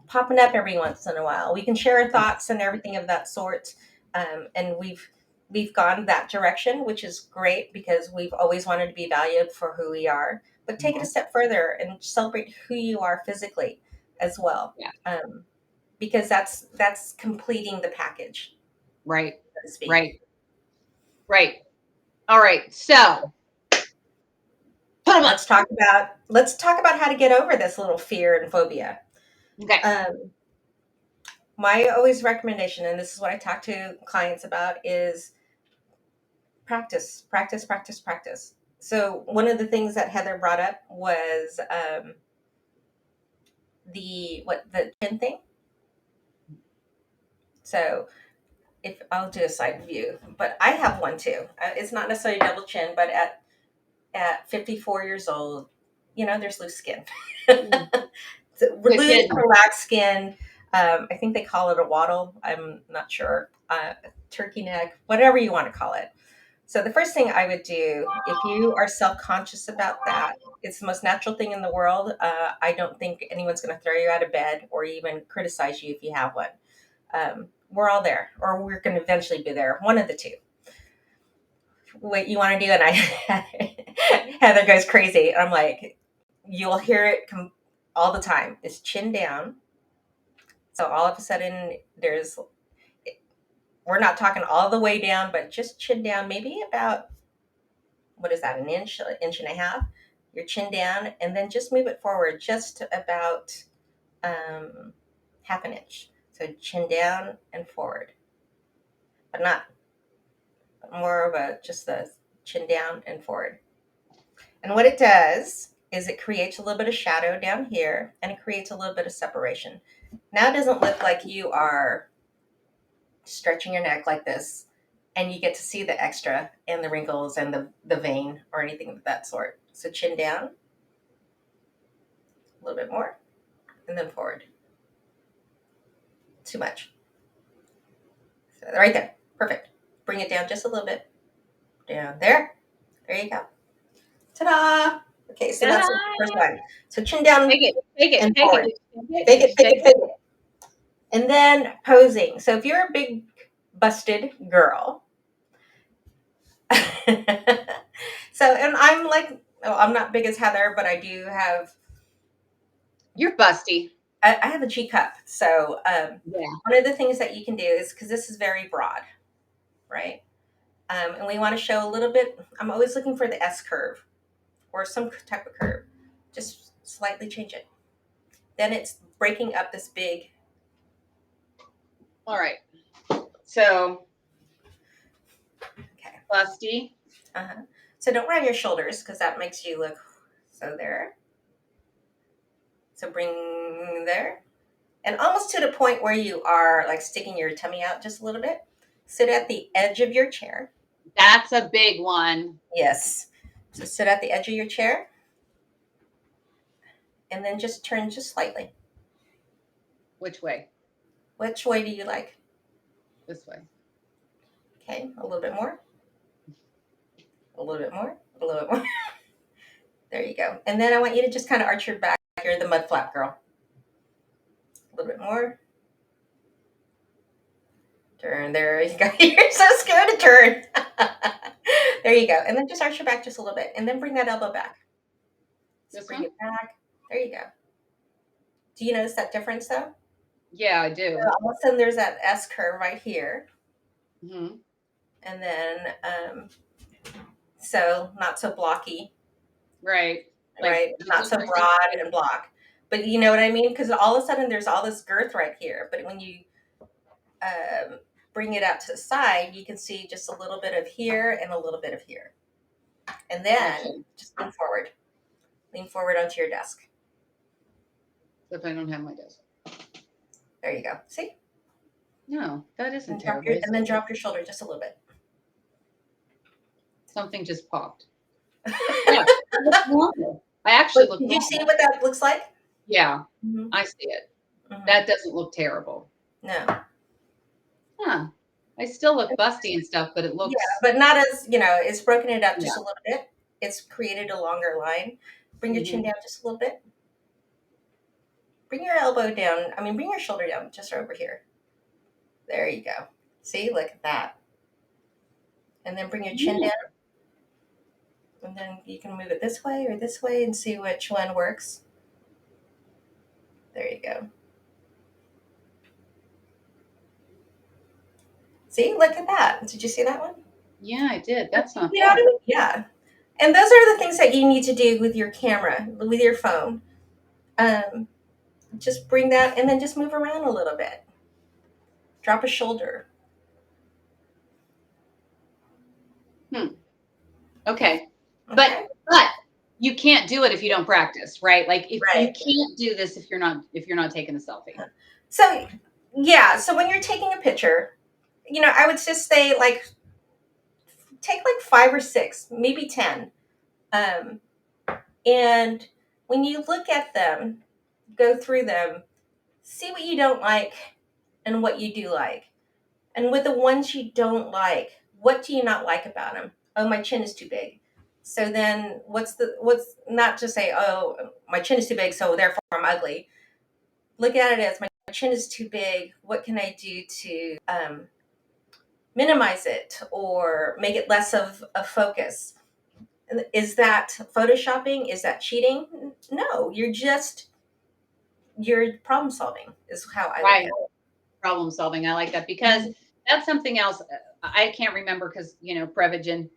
popping up every once in a while. We can share our thoughts and everything of that sort. And we've gone that direction, which is great because we've always wanted to be valued for who we are. But take it a Mhm. step further and celebrate who you are physically as well, Yeah. because that's completing the package, Right. so to speak. Right. Right. All right. So put them up. Let's talk about how to get over this little fear and phobia. Okay. Um, my always recommendation, and this is what I talk to clients about, is practice, practice, practice, practice. So one of the things that Heather brought up was the chin thing. So if I'll do a side view, but I have one too. It's not necessarily double chin, but at 54 years old, there's loose skin. Mm. So You're loose, kidding. relaxed skin. I think they call it a waddle. I'm not sure. Turkey neck, whatever you want to call it. So the first thing I would do, if you are self-conscious about that, it's the most natural thing in the world. I don't think anyone's going to throw you out of bed or even criticize you if you have one. We're all there, or we're going to eventually be there. One of the two. What you want to do, and Heather goes crazy. I'm like, you'll hear it all the time. It's chin down. So all of a sudden, we're not talking all the way down, but just chin down, maybe about, what is that, an inch and a half, your chin down, and then just move it forward just about um, half an inch. So chin down and forward, but not more of a just the chin down and forward. And what it does is it creates a little bit of shadow down here and it creates a little bit of separation. Now it doesn't look like you are stretching your neck like this, and you get to see the extra and the wrinkles and the vein or anything of that sort. So chin down, a little bit more, and then forward. Too much. So right there. Perfect. Bring it down just a little bit. Down there. There you go. Ta-da! Okay, so Ta-da! that's the first one. So chin down Take it. Take it. and Take it. forward. Did you take it? Fake Did it, you fake take it, it? fake it. And then posing. So if you're a big busted girl, so, and I'm like, oh, I'm not big as Heather, but I do have, You're busty. I have a G cup. So Yeah. one of the things that you can do is, because this is very broad, right? And we want to show a little bit. I'm always looking for the S curve or some type of curve. Just slightly change it. Then it's breaking up this big. All right. So Okay. busty. Uh-huh. So don't round your shoulders because that makes you look, so there. So bring there. And almost to the point where you are like sticking your tummy out just a little bit. Sit at the edge of your chair. That's a big one. Yes. So sit at the edge of your chair and then just turn just slightly. Which way? Which way do you like? This way. Okay, a little bit more. A little bit more. A little bit more. There you go. And then I want you to just kind of arch your back. You're the mud flap girl. A little bit more. Turn. There you go. You're so scared to turn. There you go. And then just arch your back just a little bit. And then bring that elbow back. Just This bring one? it back. There you go. Do you notice that difference though? Yeah, I So do. all of a sudden there's that S curve right here. Hmm. And then, so not so blocky, Right. Like right? it's Not so interesting. broad and block. But you know what I mean? Because all of a sudden there's all this girth right here. But when you um, bring it out to the side, you can see just a little bit of here and a little bit of here. And then Okay. just lean forward. Lean forward onto your desk. If I don't have my desk. There you go. See? No, that isn't And drop terrible, your is and then it? drop your shoulder just a little bit. Something just popped. Yeah, it looks normal. I actually But look did you see normal. what that looks like? Yeah, Mm-hmm. I see it. Mm-hmm. That doesn't look terrible. No. Huh. I still look busty and stuff, but it Yeah, looks, but not as, it's broken it up yeah. just a little bit. It's created a longer line. Bring your chin Hmm. down just a little bit. Bring your elbow down. I mean, bring your shoulder down just over here. There you go. See, look at that. And then bring your chin Yeah. down. And then you can move it this way or this way and see which one works. There you go. See, look at that. Did you see that one? Yeah, I did. That's not You know what I bad. mean? Yeah. And those are the things that you need to do with your camera, with your phone. Um, just bring that and then just move around a little bit. Drop a shoulder. Hmm. Okay. But Okay. but you can't do it if you don't practice, right? Like if you Right. can't do this if you're not taking a selfie. So, yeah. So when you're taking a picture, I would just say like take like 5 or 6, maybe 10. Um, and when you look at them, go through them, see what you don't like and what you do like. And with the ones you don't like, what do you not like about them? Oh, my chin is too big. So then what's not to say, oh, my chin is too big, so therefore I'm ugly. Look at it as my chin is too big. What can I do to minimize it or make it less of a focus? Is that photoshopping? Is that cheating? No, you're problem solving is how I look at Right. it. Problem solving. I like that because Mhm. that's something else. I can't remember because Prevagen.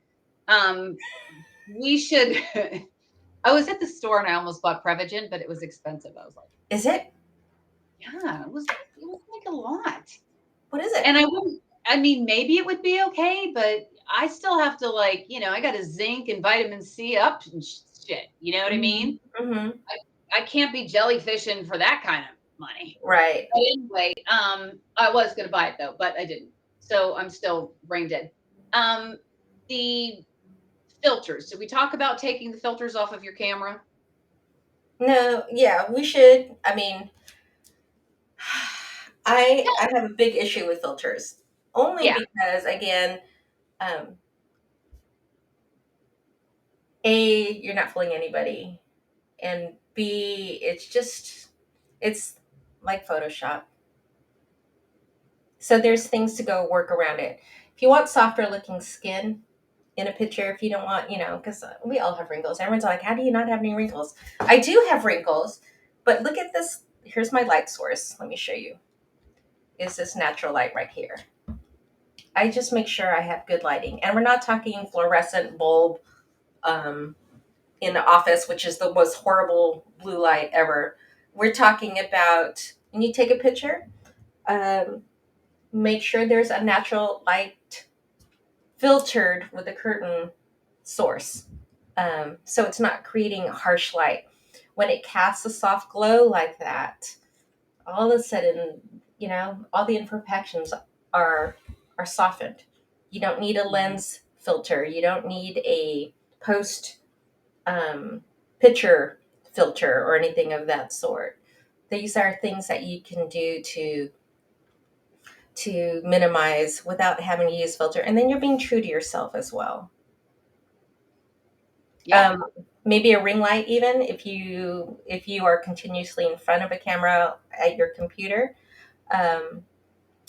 Um, we should. I was at the store and I almost bought Prevagen, but it was expensive. I was like, Is it? yeah, it was like a lot. What is it? And I wouldn't, I mean, maybe it would be okay, but I still have to like, I got a zinc and vitamin C up and shit. You know what I Hmm. mean? Hmm. I can't be jellyfishing for that kind of money. Right. But anyway, I was going to buy it though, but I didn't. So I'm still brain dead. Um, the filters. Did we talk about taking the filters off of your camera? No, yeah, we should. I mean, Yeah. I have a big issue with filters, only Yeah. because again, um, A, you're not fooling anybody, and B, it's like Photoshop. So there's things to go work around it. If you want softer looking skin in a picture, if you don't want, because we all have wrinkles. Everyone's like, how do you not have any wrinkles? I do have wrinkles, but look at this. Here's my light source. Let me show you. Is this natural light right here? I just make sure I have good lighting. And we're not talking fluorescent bulb um, in the office, which is the most horrible blue light ever. We're talking about when you take a picture, um, make sure there's a natural light filtered with a curtain source. So it's not creating harsh light. When it casts a soft glow like that, all of a sudden, all the imperfections are are softened. You don't need a lens filter. You don't need a post picture filter or anything of that sort. These are things that you can do to to minimize without having to use filter. And then you're being true to yourself as well. Yeah. Um, Maybe a ring light, even if you are continuously in front of a camera at your computer, um,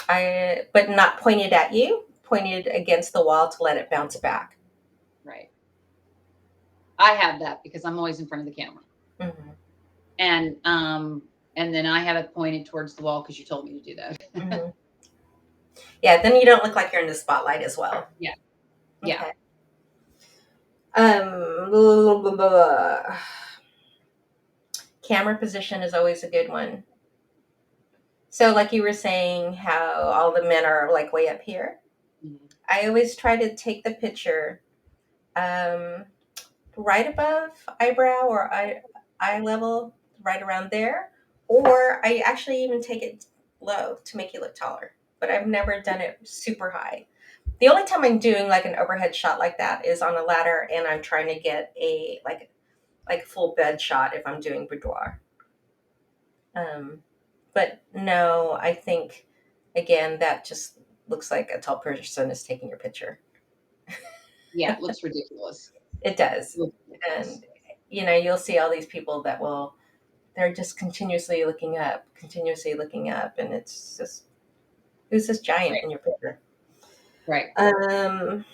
I but not pointed at you, pointed against the wall to let it bounce back. Right. I have that because I'm always in front of the camera. Hmm. And and then I have it pointed towards the wall because you told me to do that. Hmm. Yeah, then you don't look like you're in the spotlight as well. Yeah. Yeah. Okay. Blah, blah, blah. Camera position is always a good one. So, like you were saying, how all the men are like way up here. Mhm. I always try to take the picture um, right above eyebrow or eye level, right around there. Or I actually even take it low to make you look taller. But I've never done it super high. The only time I'm doing like an overhead shot like that is on a ladder, and I'm trying to get a like full bed shot if I'm doing boudoir. Um, but no, I think again that just looks like a tall person is taking your picture. Yeah, it looks ridiculous. It does, It looks ridiculous. and you'll see all these people that will they're just continuously looking up, and it's just who's this giant Right. in your picture? Right. Um,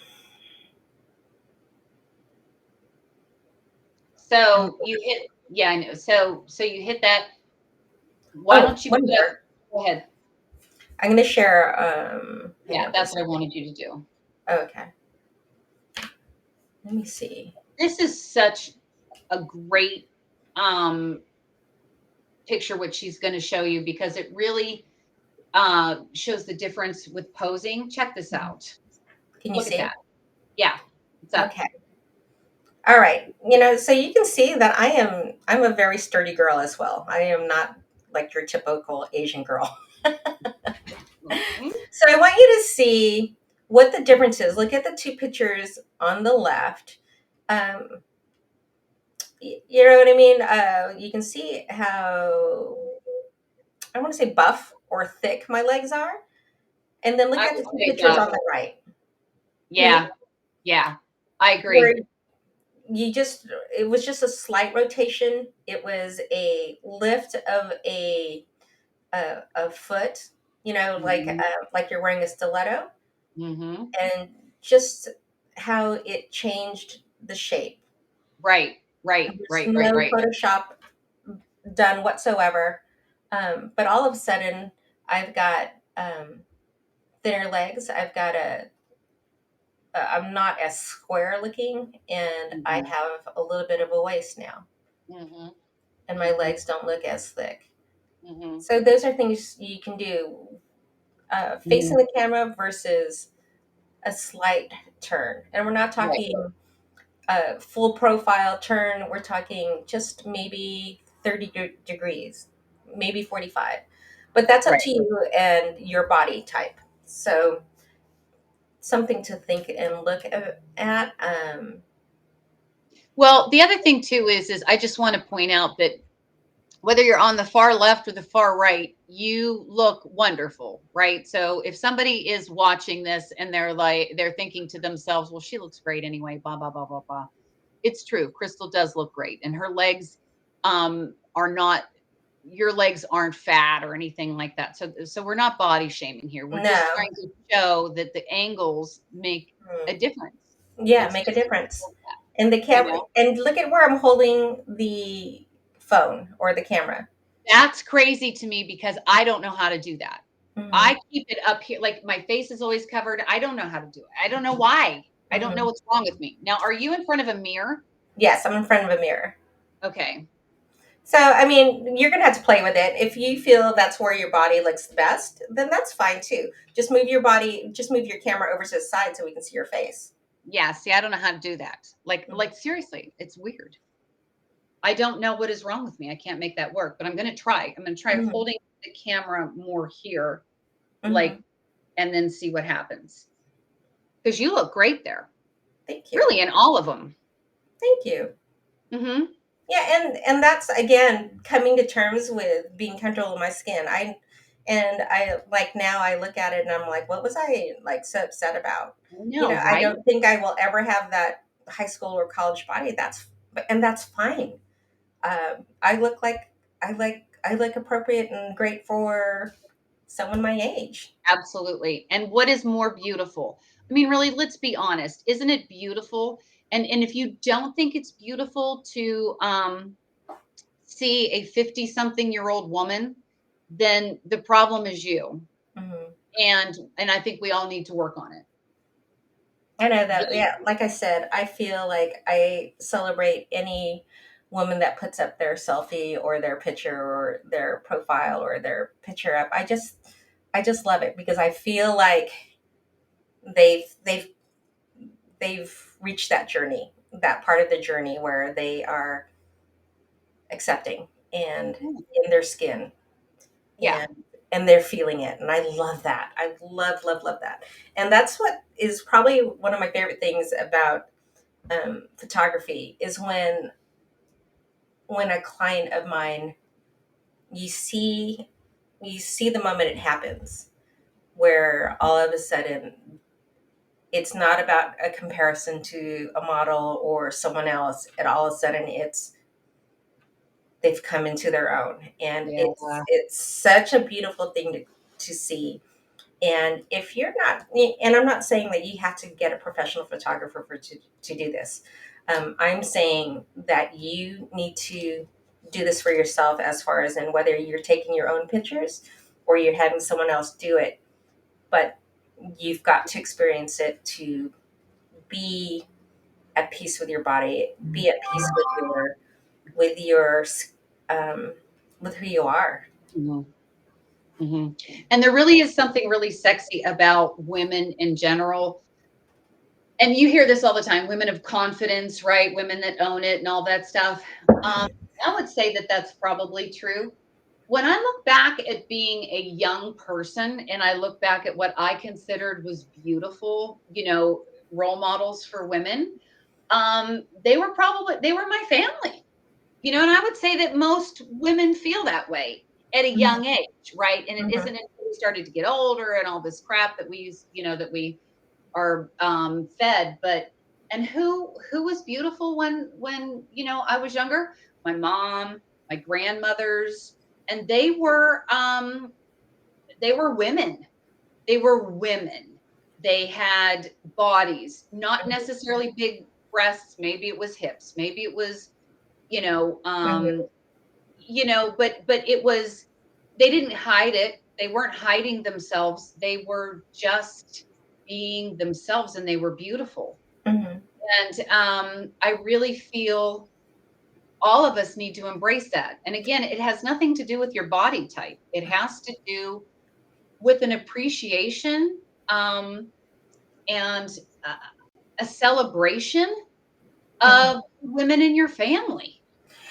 So you hit, yeah, I know. So you hit that. Why oh, don't you one put up, more. go ahead. I'm going to share. Hang Yeah, on that's just what I wanted you to do. okay. Let me see. This is such a great um picture what she's going to show you because it really shows the difference with posing. Check this out. Can you Look at see? that. Yeah. What's up? Okay. All right. So you can see that I'm a very sturdy girl as well. I am not like your typical Asian girl. Okay. So I want you to see what the difference is. Look at the two pictures on the left. Um, you know what I mean? You can see how I want to say buff or thick my legs are, and then look I at the would two say pictures buff. on the right. Hmm? Yeah. Yeah. I Where agree. you just it was just a slight rotation. It was a lift of a foot, Hmm. like you're wearing a stiletto, Hmm. and just how it changed the shape. Right. Right. There's Right. Right. no Right. Photoshop done whatsoever. But all of a sudden, I've got thinner legs. I'm not as square looking, and I Hmm. have a little bit of a waist now, Hmm. and my Hmm. legs don't look as thick. Hmm. So those are things you can do Hmm. facing the camera versus a slight turn. And we're not Right. talking a full profile turn, we're talking just maybe 30 degrees, maybe 45. But that's up Right. to you and your body type. So something to think and look at. Well, the other thing too is I just want to point out that whether you're on the far left or the far right, you look wonderful, right? So if somebody is watching this and they're thinking to themselves, well, she looks great anyway, blah, blah, blah, blah, blah. It's true. Crystal does look great. And her legs are not, your legs aren't fat or anything like that. So we're not body shaming here. We're just No. trying to show that the angles make a Hmm. difference. Yeah, It's make a just as difference. simple as that, And the you camera, know? and look at where I'm holding the phone or the camera. That's crazy to me because I don't know how to do that. Hmm. I keep it up here, like my face is always covered. I don't know how to do it. I don't know why. I don't know Hmm. what's wrong with me. Now, are you in front of a mirror? Yes, I'm in front of a mirror. Okay. So, I mean, you're going to have to play with it. If you feel that's where your body looks the best, then that's fine too. Just move your camera over to the side so we can see your face. Yeah, see, I don't know how to do that. Hmm. Seriously, it's weird. I don't know what is wrong with me. I can't make that work, but I'm going to try. I'm going to try Hmm. holding the camera more here, like, Hmm. and then see what happens. Because you look great there, Thank you. really, in all of them. Thank you. Hmm. Yeah, and that's again coming to terms with being comfortable with my skin. And I like now I look at it and I'm like, what was I like so upset about? I know, I right? don't think I will ever have that high school or college body. And that's fine. I look like I look appropriate and great for someone my age. Absolutely. And what is more beautiful? I mean, really, let's be honest. Isn't it beautiful? And if you don't think it's beautiful to see a 50 something year old woman, then the problem is you. Hmm. And I think we all need to work on it. I know that, Really. yeah, like I said, I feel like I celebrate any woman that puts up their selfie or their picture or their profile or their picture up. I just love it because I feel like they've they've they've reached that journey, that part of the journey where they are accepting and in their skin Yeah. and they're feeling it, and I love that. I love that. And that's what is probably one of my favorite things about photography is when a client of mine, you see you see the moment it happens, where all of a sudden it's not about a comparison to a model or someone else, and all of a sudden they've come into their own, and Yeah. it's such a beautiful thing to see. And if you're not, and I'm not saying that you have to get a professional photographer to do this. I'm saying that you need to do this for yourself, as far as in whether you're taking your own pictures or you're having someone else do it. But you've got to experience it to be at peace with your body, be at peace with your um, with who you are. Mhm. Mhm. And there really is something really sexy about women in general. And you hear this all the time, women of confidence, right? Women that own it and all that stuff. Um, I would say that that's probably true. When I look back at being a young person and I look back at what I considered was beautiful, role models for women, they were my family. And I would say that most women feel that way at a Mhm, young age, right? And it isn't mhm, until we started to get older and all this crap that we use, that we are fed. But and who was beautiful when I was younger? My mom, my grandmothers, and they were women. They were women. They had bodies, not necessarily big breasts. Maybe it was hips. Maybe it was you know mhm, um but it was, they didn't hide it. They weren't hiding themselves. They were just being themselves, and they were beautiful. mhm. And I really feel all of us need to embrace that. And again, it has nothing to do with your body type. It has to do with an appreciation, um, and a, a celebration Mhm. of women in your family,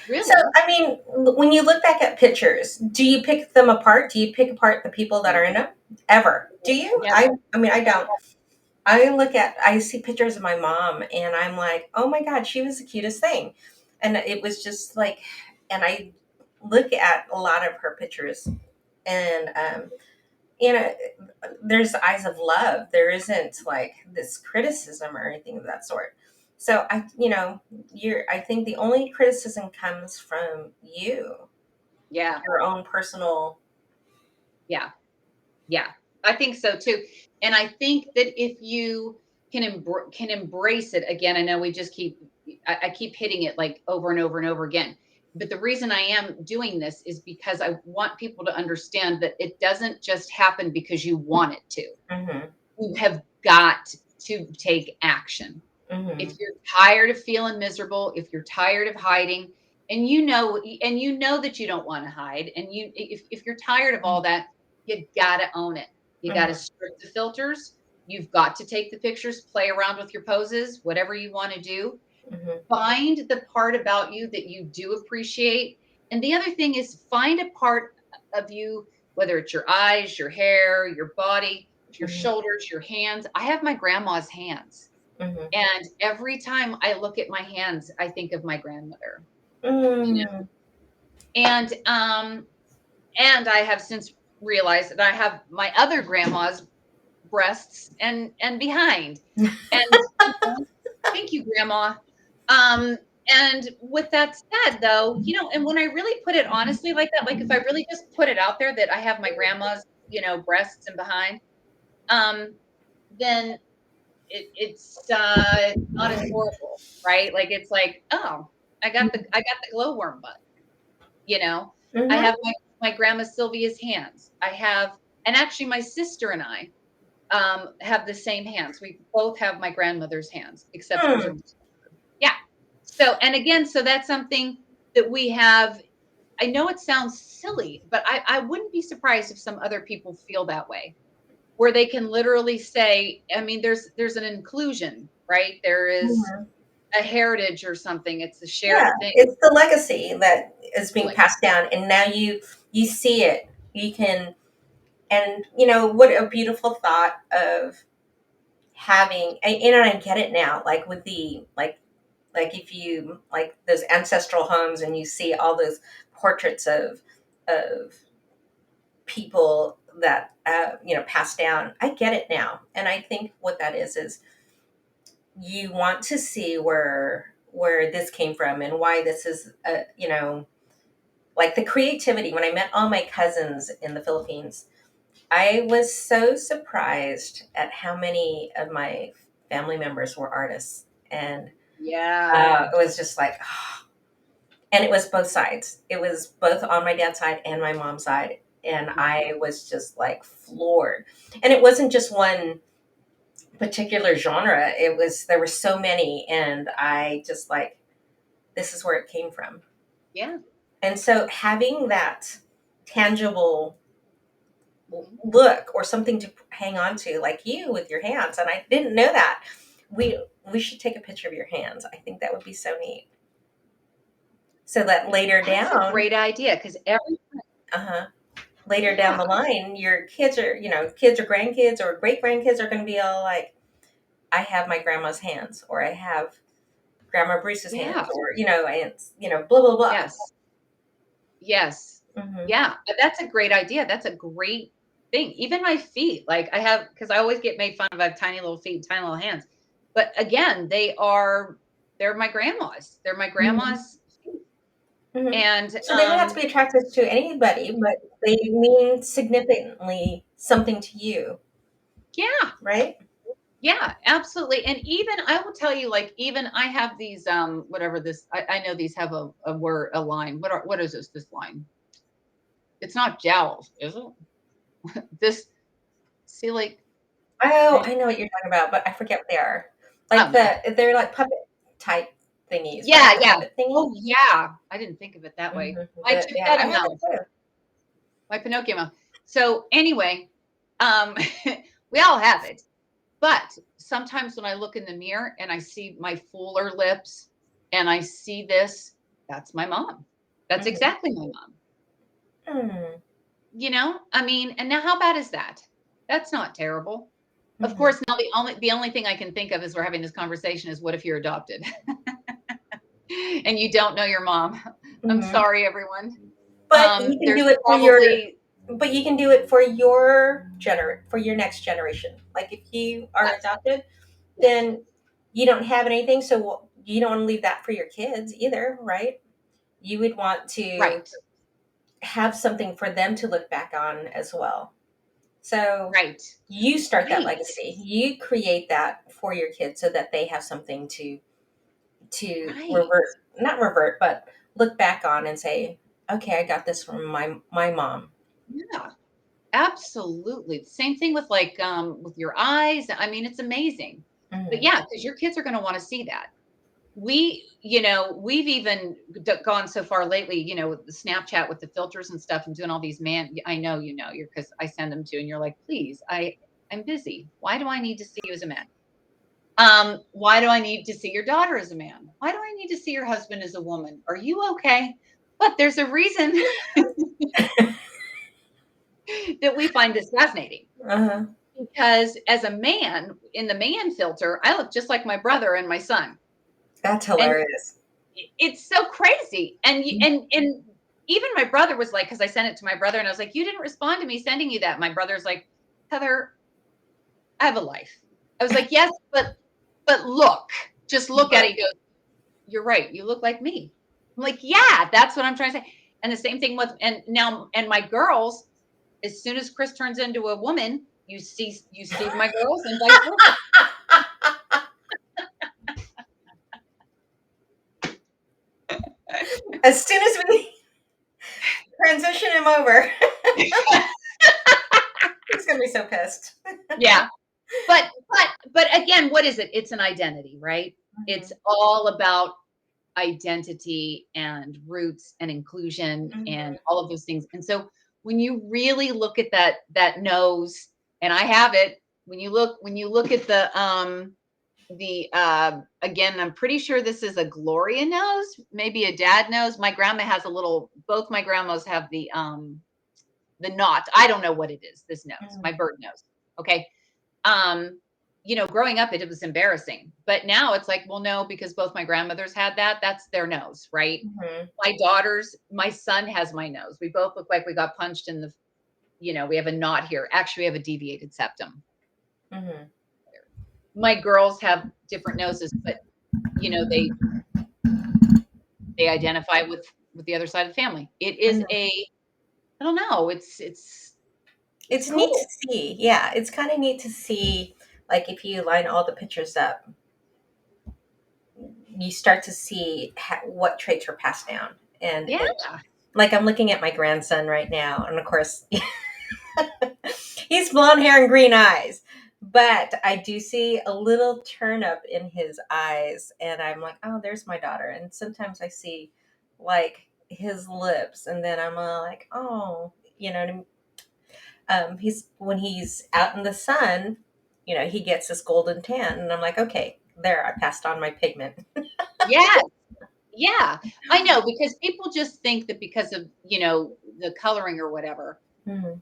So, really. I mean, when you look back at pictures, do you pick them apart? Do you pick apart the people that are in them? Ever? Do you? Yeah. I mean, I don't. I see pictures of my mom and I'm like, oh my God, she was the cutest thing. And it was just like, and I look at a lot of her pictures and, you know, there's eyes of love. There isn't like this criticism or anything of that sort. So I think the only criticism comes from you, Yeah. your own personal. Yeah. Yeah, I think so too. And I think that if you can embrace it again, I know we just I keep hitting it like over and over and over again. But the reason I am doing this is because I want people to understand that it doesn't just happen because you want it to. Hmm. You have got to take action. If Hmm. you're tired of feeling miserable, if you're tired of hiding, and you know that you don't want to hide, and if you're tired of all that, you got to own it. You got to Hmm. strip the filters. You've got to take the pictures, play around with your poses, whatever you want to do. Hmm. Find the part about you that you do appreciate. And the other thing is find a part of you, whether it's your eyes, your hair, your body, your Hmm. shoulders, your hands. I have my grandma's hands. Hmm. And every time I look at my hands, I think of my grandmother, you know. Hmm. And I have since realize that I have my other grandma's breasts and behind. And thank you, Grandma. Um, and with that said, though, and when I really put it honestly like that, like if I really just put it out there that I have my grandma's, breasts and behind, um, then it's not as horrible, right? Like it's like, oh, I got the glowworm butt, you know. I Mm-hmm. have my grandma Sylvia's hands. I have, and actually my sister and I have the same hands. We both have my grandmother's hands, except hers Hmm. are, yeah. So, and again, so that's something that we have. I know it sounds silly, but I wouldn't be surprised if some other people feel that way, where they can literally say, I mean, there's an inclusion, right? There is Mhm. a heritage or something. It's a Yeah, shared thing. it's the legacy that is being Like, passed down, and now you see it. You can, and what a beautiful thought of having. And I get it now. Like with the like if you like those ancestral homes, and you see all those portraits of people that passed down. I get it now, and I think what that is you want to see where this came from and why this is like the creativity. When I met all my cousins in the Philippines, I was so surprised at how many of my family members were artists, and yeah. it was just like and it was both sides. It was both on my dad's side and my mom's side, and I was just like floored. And it wasn't just one particular genre. It was there were so many, and I just like this is where it came from. Yeah. And so having that tangible Mhm. look or something to hang on to, like you with your hands, and I didn't know that. We should take a picture of your hands. I think that would be so neat. So that later That's a down, great idea because every, uh-huh, later down the yeah, line, your kids are, kids or grandkids or great grandkids are going to be all like, I have my grandma's hands, or I have Grandma Bruce's hands, yeah, or and blah blah blah. yes. Yes. Hmm. Yeah, that's a great idea. That's a great thing. Even my feet, like I have, because I always get made fun of. I have tiny little feet, tiny little hands. But again, they're my grandma's. They're my Hmm. grandma's feet. Hmm. And So they don't have to be attractive to anybody, but they mean significantly something to you, yeah, right? yeah, absolutely. And even I will tell you, like, even I have these whatever this I know these have a word, a line. What is this line? It's not jowls, is it? This see like Oh, I I know what you're talking about, but I forget what they are. Like don't know. they're like puppet type thingies, right? Yeah, The yeah. puppet thingy. Oh, yeah. I didn't think of it that way. Hmm. My Yeah, I Geppetto have it mouth, too. my Pinocchio mouth. So anyway, um, we all have it. But sometimes when I look in the mirror and I see my fuller lips and I see this, that's my mom. That's Hmm. exactly my mom. Hmm. I mean, and now how bad is that? That's not terrible. Of Hmm. course, now the only thing I can think of as we're having this conversation is what if you're adopted and you don't know your mom? I'm Hmm. sorry, everyone. But you can There's do it for your. probably But you can do it for your for your next generation. Like if you are yes, adopted, yes, then you don't have anything, so you don't want to leave that for your kids either, right? You would want to right, have something for them to look back on as well. So right, you start that right. legacy. You create that for your kids so that they have something to Right. revert, not revert, but look back on and say, okay, I got this from my mom. Yeah, absolutely. Same thing with like with your eyes. I mean, it's amazing. But Hmm. yeah, because your kids are going to want to see that. We've even gone so far lately, with the Snapchat with the filters and stuff and doing all these I know you're because I send them to you and you're like, please, I'm busy. Why do I need to see you as a man? Why do I need to see your daughter as a man? Why do I need to see your husband as a woman? Are you okay? But there's a reason that we find this fascinating. Uh-huh. Because as a man, in the man filter, I look just like my brother and my son. That's And hilarious. it's so crazy. And even my brother was like, because I sent it to my brother and I was like, you didn't respond to me sending you that. My brother's like, Heather, I have a life. I was like, yes, but look, just look at it. He goes, you're right. You look like me. I'm like, yeah, that's what I'm trying to say. And the same thing with, and my girls, as soon as Chris turns into a woman, you see my girls and vice versa. As soon as we transition him over, he's gonna be so pissed. Yeah. But again, what is it? It's an identity, right? It's all about identity and roots and inclusion and Mhm. all of those things. And so when you really look at that nose, and I have it, when you look at the again, I'm pretty sure this is a Gloria nose, maybe a dad nose. My grandma has a little, both my grandmas have the knot. I don't know what it is, this nose, my Mhm. bird nose. Okay. um Growing up it was embarrassing, but now it's like, well, no, because both my grandmothers had that's their nose, right? Mhm. My son has my nose. We both look like we got punched in the, we have a knot here. Actually, we have a deviated septum. Mhm. My girls have different noses, but you know they they identify with the other side of the family. It is Mhm. a, I don't know, it's It's neat to cool. see. Yeah, it's kind of neat to see. Like if you line all the pictures up, you start to see what traits were passed down. And Yeah. like I'm looking at my grandson right now, and of course, he's blonde hair and green eyes. But I do see a little turn up in his eyes, and I'm like, oh, there's my daughter. And sometimes I see like his lips, and then I'm like, oh, you know what I mean? He's when he's out in the sun, he gets this golden tan, and I'm like, okay, there, I passed on my pigment. Yeah. Yeah, I know, because people just think that because of, the coloring or whatever, Mhm.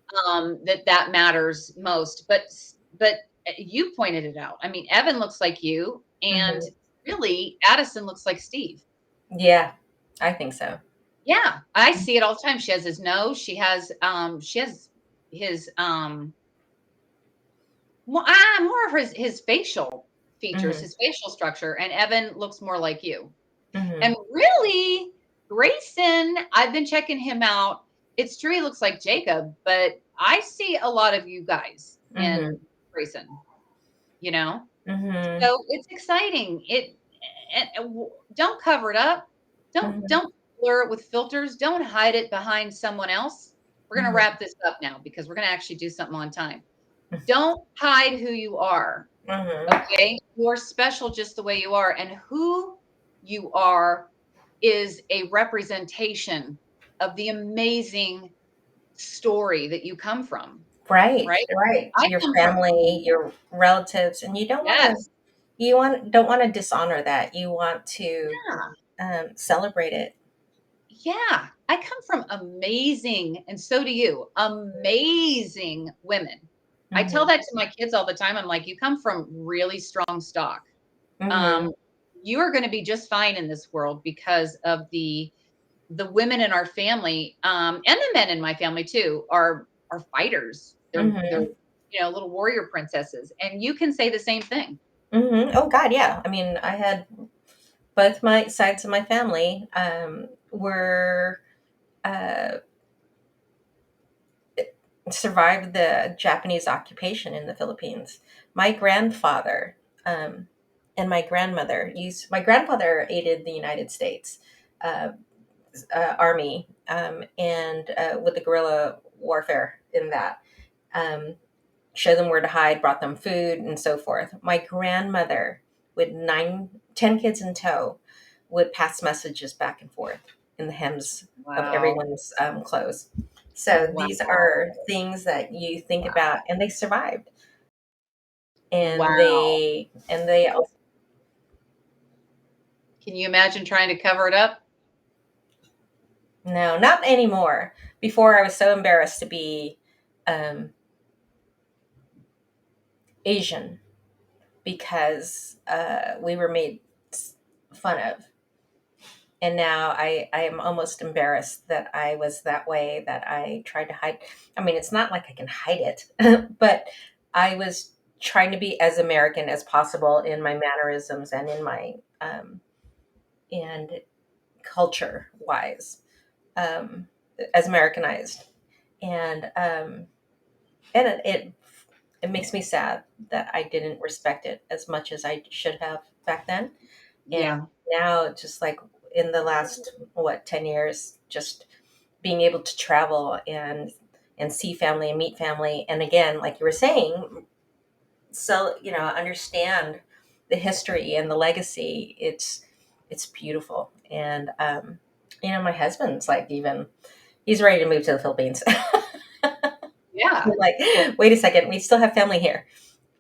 that matters most. But you pointed it out. I mean, Evan looks like you, and Mhm. really, Addison looks like Steve. Yeah, I think so. Yeah, I see it all the time. She has his nose. She has his more of his facial features, Mhm. his facial structure, and Evan looks more like you. Mhm. And really, Grayson, I've been checking him out. It's true he looks like Jacob, but I see a lot of you guys Mhm. in Grayson, you know? Mhm. So it's exciting. Don't cover it up. Don't Mhm. don't blur it with filters. Don't hide it behind someone else. We're going to Mhm. wrap this up now because we're going to actually do something on time. Don't hide who you are. Mhm. Okay? You're special just the way you are, and who you are is a representation of the amazing story that you come from, Right, right? right. I Your come from, family, your relatives, and yes, you don't want to dishonor that. You want to yeah, celebrate it. yeah. I come from amazing, and so do you, amazing women. I tell Mhm. that to my kids all the time. I'm like, you come from really strong stock. Mhm. Um, you are going to be just fine in this world because of the women in our family, and the men in my family too, are fighters. They're Mhm. little warrior princesses, and you can say the same thing. Mhm. Oh God, yeah. I mean, I had both my sides of my family were uh, survived the Japanese occupation in the Philippines. My grandfather um, and my grandmother used. My grandfather aided the United States uh, Army and with the guerrilla warfare in that. Um, Show them where to hide, brought them food, and so forth. My grandmother, with 10 kids in tow, would pass messages back and forth in the hems of Wow. everyone's clothes. So Wow. these are things that you think about, and they survived, and Wow. they also, Can you imagine trying to cover it up? no, not anymore. Before I was so embarrassed to be um, Asian because we were made fun of. And now I am almost embarrassed that I was that way, that I tried to hide. I mean, it's not like I can hide it, but I was trying to be as American as possible in my mannerisms and in my and culture wise, um, as Americanized, and it makes me sad that I didn't respect it as much as I should have back then. And Yeah. now, just like in the last, what, 10 years, just being able to travel and see family and meet family. And again, like you were saying, so, understand the history and the legacy. It's beautiful. And, my husband's like, even, he's ready to move to the Philippines. Yeah. We're like, wait a second, we still have family here.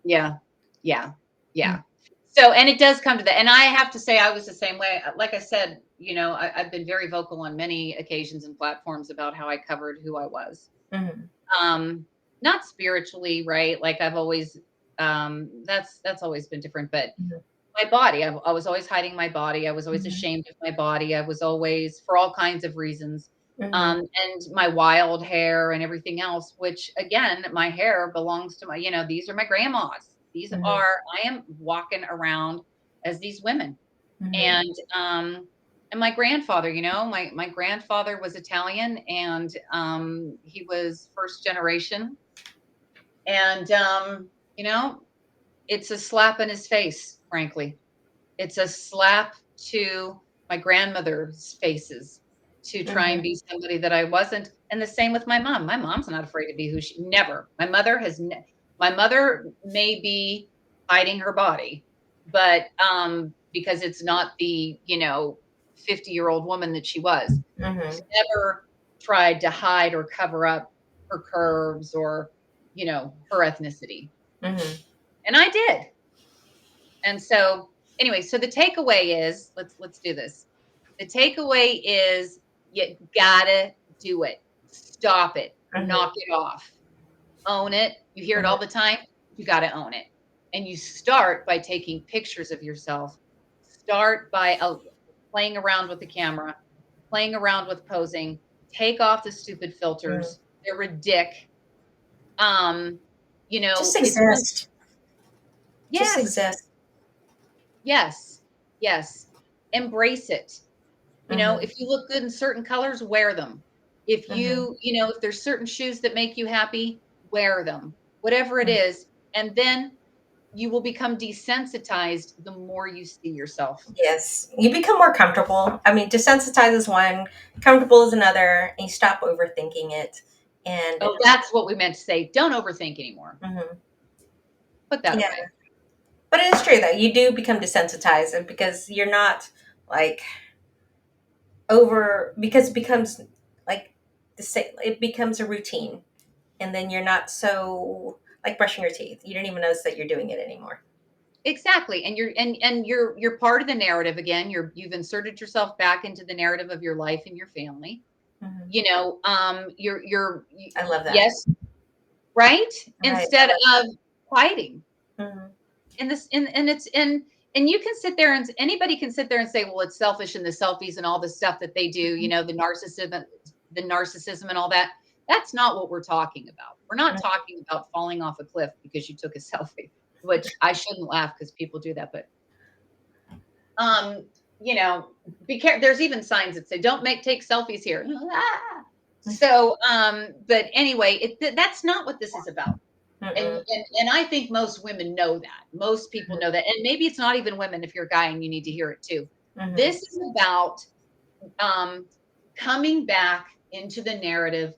Yeah. Yeah. Mm, Yeah. So, and it does come to that. And I have to say, I was the same way. Like I said, I've been very vocal on many occasions and platforms about how I covered who I was. mhm, Um, Not spiritually, right? Like I've always, that's always been different, but mhm, my body, I was always hiding my body. I was always mhm, ashamed of my body. I was always, for all kinds of reasons. mhm, And my wild hair and everything else, which again, my hair belongs to these are my grandmas. mhm, I am walking around as these women. mhm, And my grandfather, my grandfather was Italian, and he was first generation. And you know, it's a slap in his face, frankly. It's a slap to my grandmother's faces to try and mhm, be somebody that I wasn't, and the same with my mom. My mom's not afraid to be who she never. My mother may be hiding her body, but, because it's not the, 50-year-old woman that she was. She's mhm, never tried to hide or cover up her curves or, her ethnicity, mhm, and I did. And so, anyway, so the takeaway is, let's do this. The takeaway is you gotta do it. Stop it. mhm, Knock it off. Own it. You hear it mhm, all the time. You gotta own it. And you start by taking pictures of yourself. Start by playing around with the camera, playing around with posing. Take off the stupid mhm. filters. They're ridiculous. Um, Just it's one. exist. Just Yes. exist. Yes. Yes. Embrace it. Mhm, If you look good in certain colors, wear them. If mhm. if there's certain shoes that make you happy, wear them. Whatever it Mhm. is. And then you will become desensitized the more you see yourself. Yes, you become more comfortable. I mean, desensitize is one, comfortable is another, and you stop overthinking it. And Oh, that's what we meant to say. Don't overthink anymore. mhm, Put that yeah, away. but it is true that you do become desensitized, and because you're not like over, because it becomes like the same. It becomes a routine, and then you're not so like brushing your teeth. You don't even notice that you're doing it anymore. Exactly. And you're part of the narrative again. You've inserted yourself back into the narrative of your life and your family. Mhm. I love that. Yes, right? Right. I Instead love of fighting. that. Hmm. And this and it's and you can sit there and anybody can sit there and say, well, it's selfish and the selfies and all the stuff that they do, the narcissism and all that. That's not what we're talking about. We're not talking about falling off a cliff because you took a selfie, which I shouldn't laugh because people do that, but um, you know, be careful. There's even signs that say, "Don't take selfies here." Ah. So, but anyway, that's not what this is about. And, Mm-mm. and and I think most women know that. Most people know that. And maybe it's not even women if you're a guy and you need to hear it too. This Mhm. is about um, coming back into the narrative,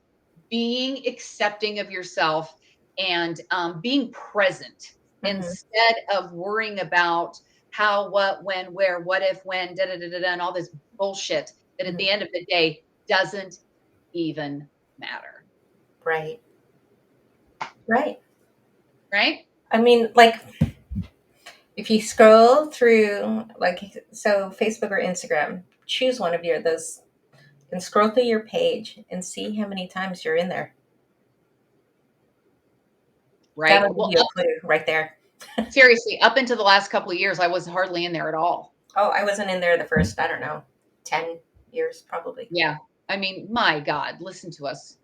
being accepting of yourself, and being present Mhm. instead of worrying about how, what, when, where, what if, when, da da da da, da and all this bullshit that at Mhm. the end of the day doesn't even matter. Right. Right. Right? I mean, like, if you scroll through, like, so Facebook or Instagram, choose one of your those and scroll through your page and see how many times you're in there. Right. That'll give Well, you a clue right there. seriously, up until the last couple of years, I was hardly in there at all. Oh, I wasn't in there the first, I don't know, 10 years probably. Yeah. I mean, my God, listen to us.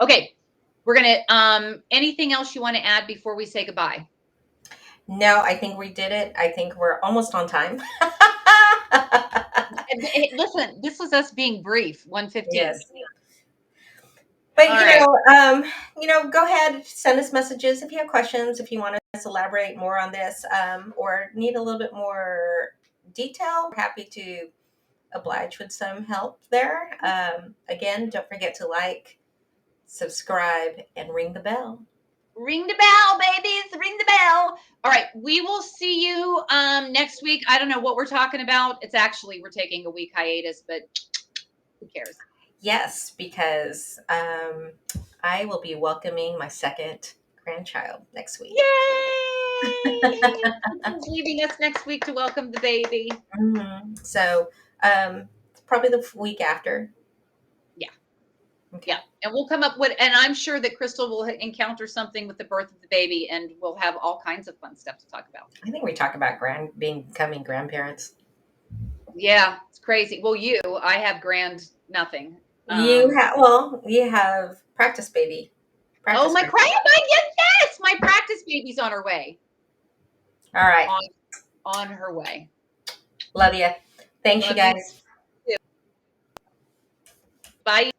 Okay. We're going to, anything else you want to add before we say goodbye? No, I think we did it. I think we're almost on time. Listen, this was us being brief, 1:15. Yes. But All right. go ahead, send us messages if you have questions, if you want us to elaborate more on this, or need a little bit more detail. We're happy to oblige with some help there. Again, don't forget to like, subscribe, and ring the bell. Ring the bell, babies. Ring the bell. All right. We will see you next week. I don't know what we're talking about. We're taking a week hiatus, but who cares? Yes, because I will be welcoming my second grandchild next week. Yay! Leaving us next week to welcome the baby. So probably the week after. Yeah. Okay. Yeah. And we'll come up with, and I'm sure that Christel will encounter something with the birth of the baby, and we'll have all kinds of fun stuff to talk about. I think we talk about becoming grandparents. Yeah, it's crazy. Well, I have grand nothing. You have practice baby. Oh, Practice my baby. yes, my practice baby's on her way. All right. On her way. Love you. Thanks, Love you guys. you. Bye.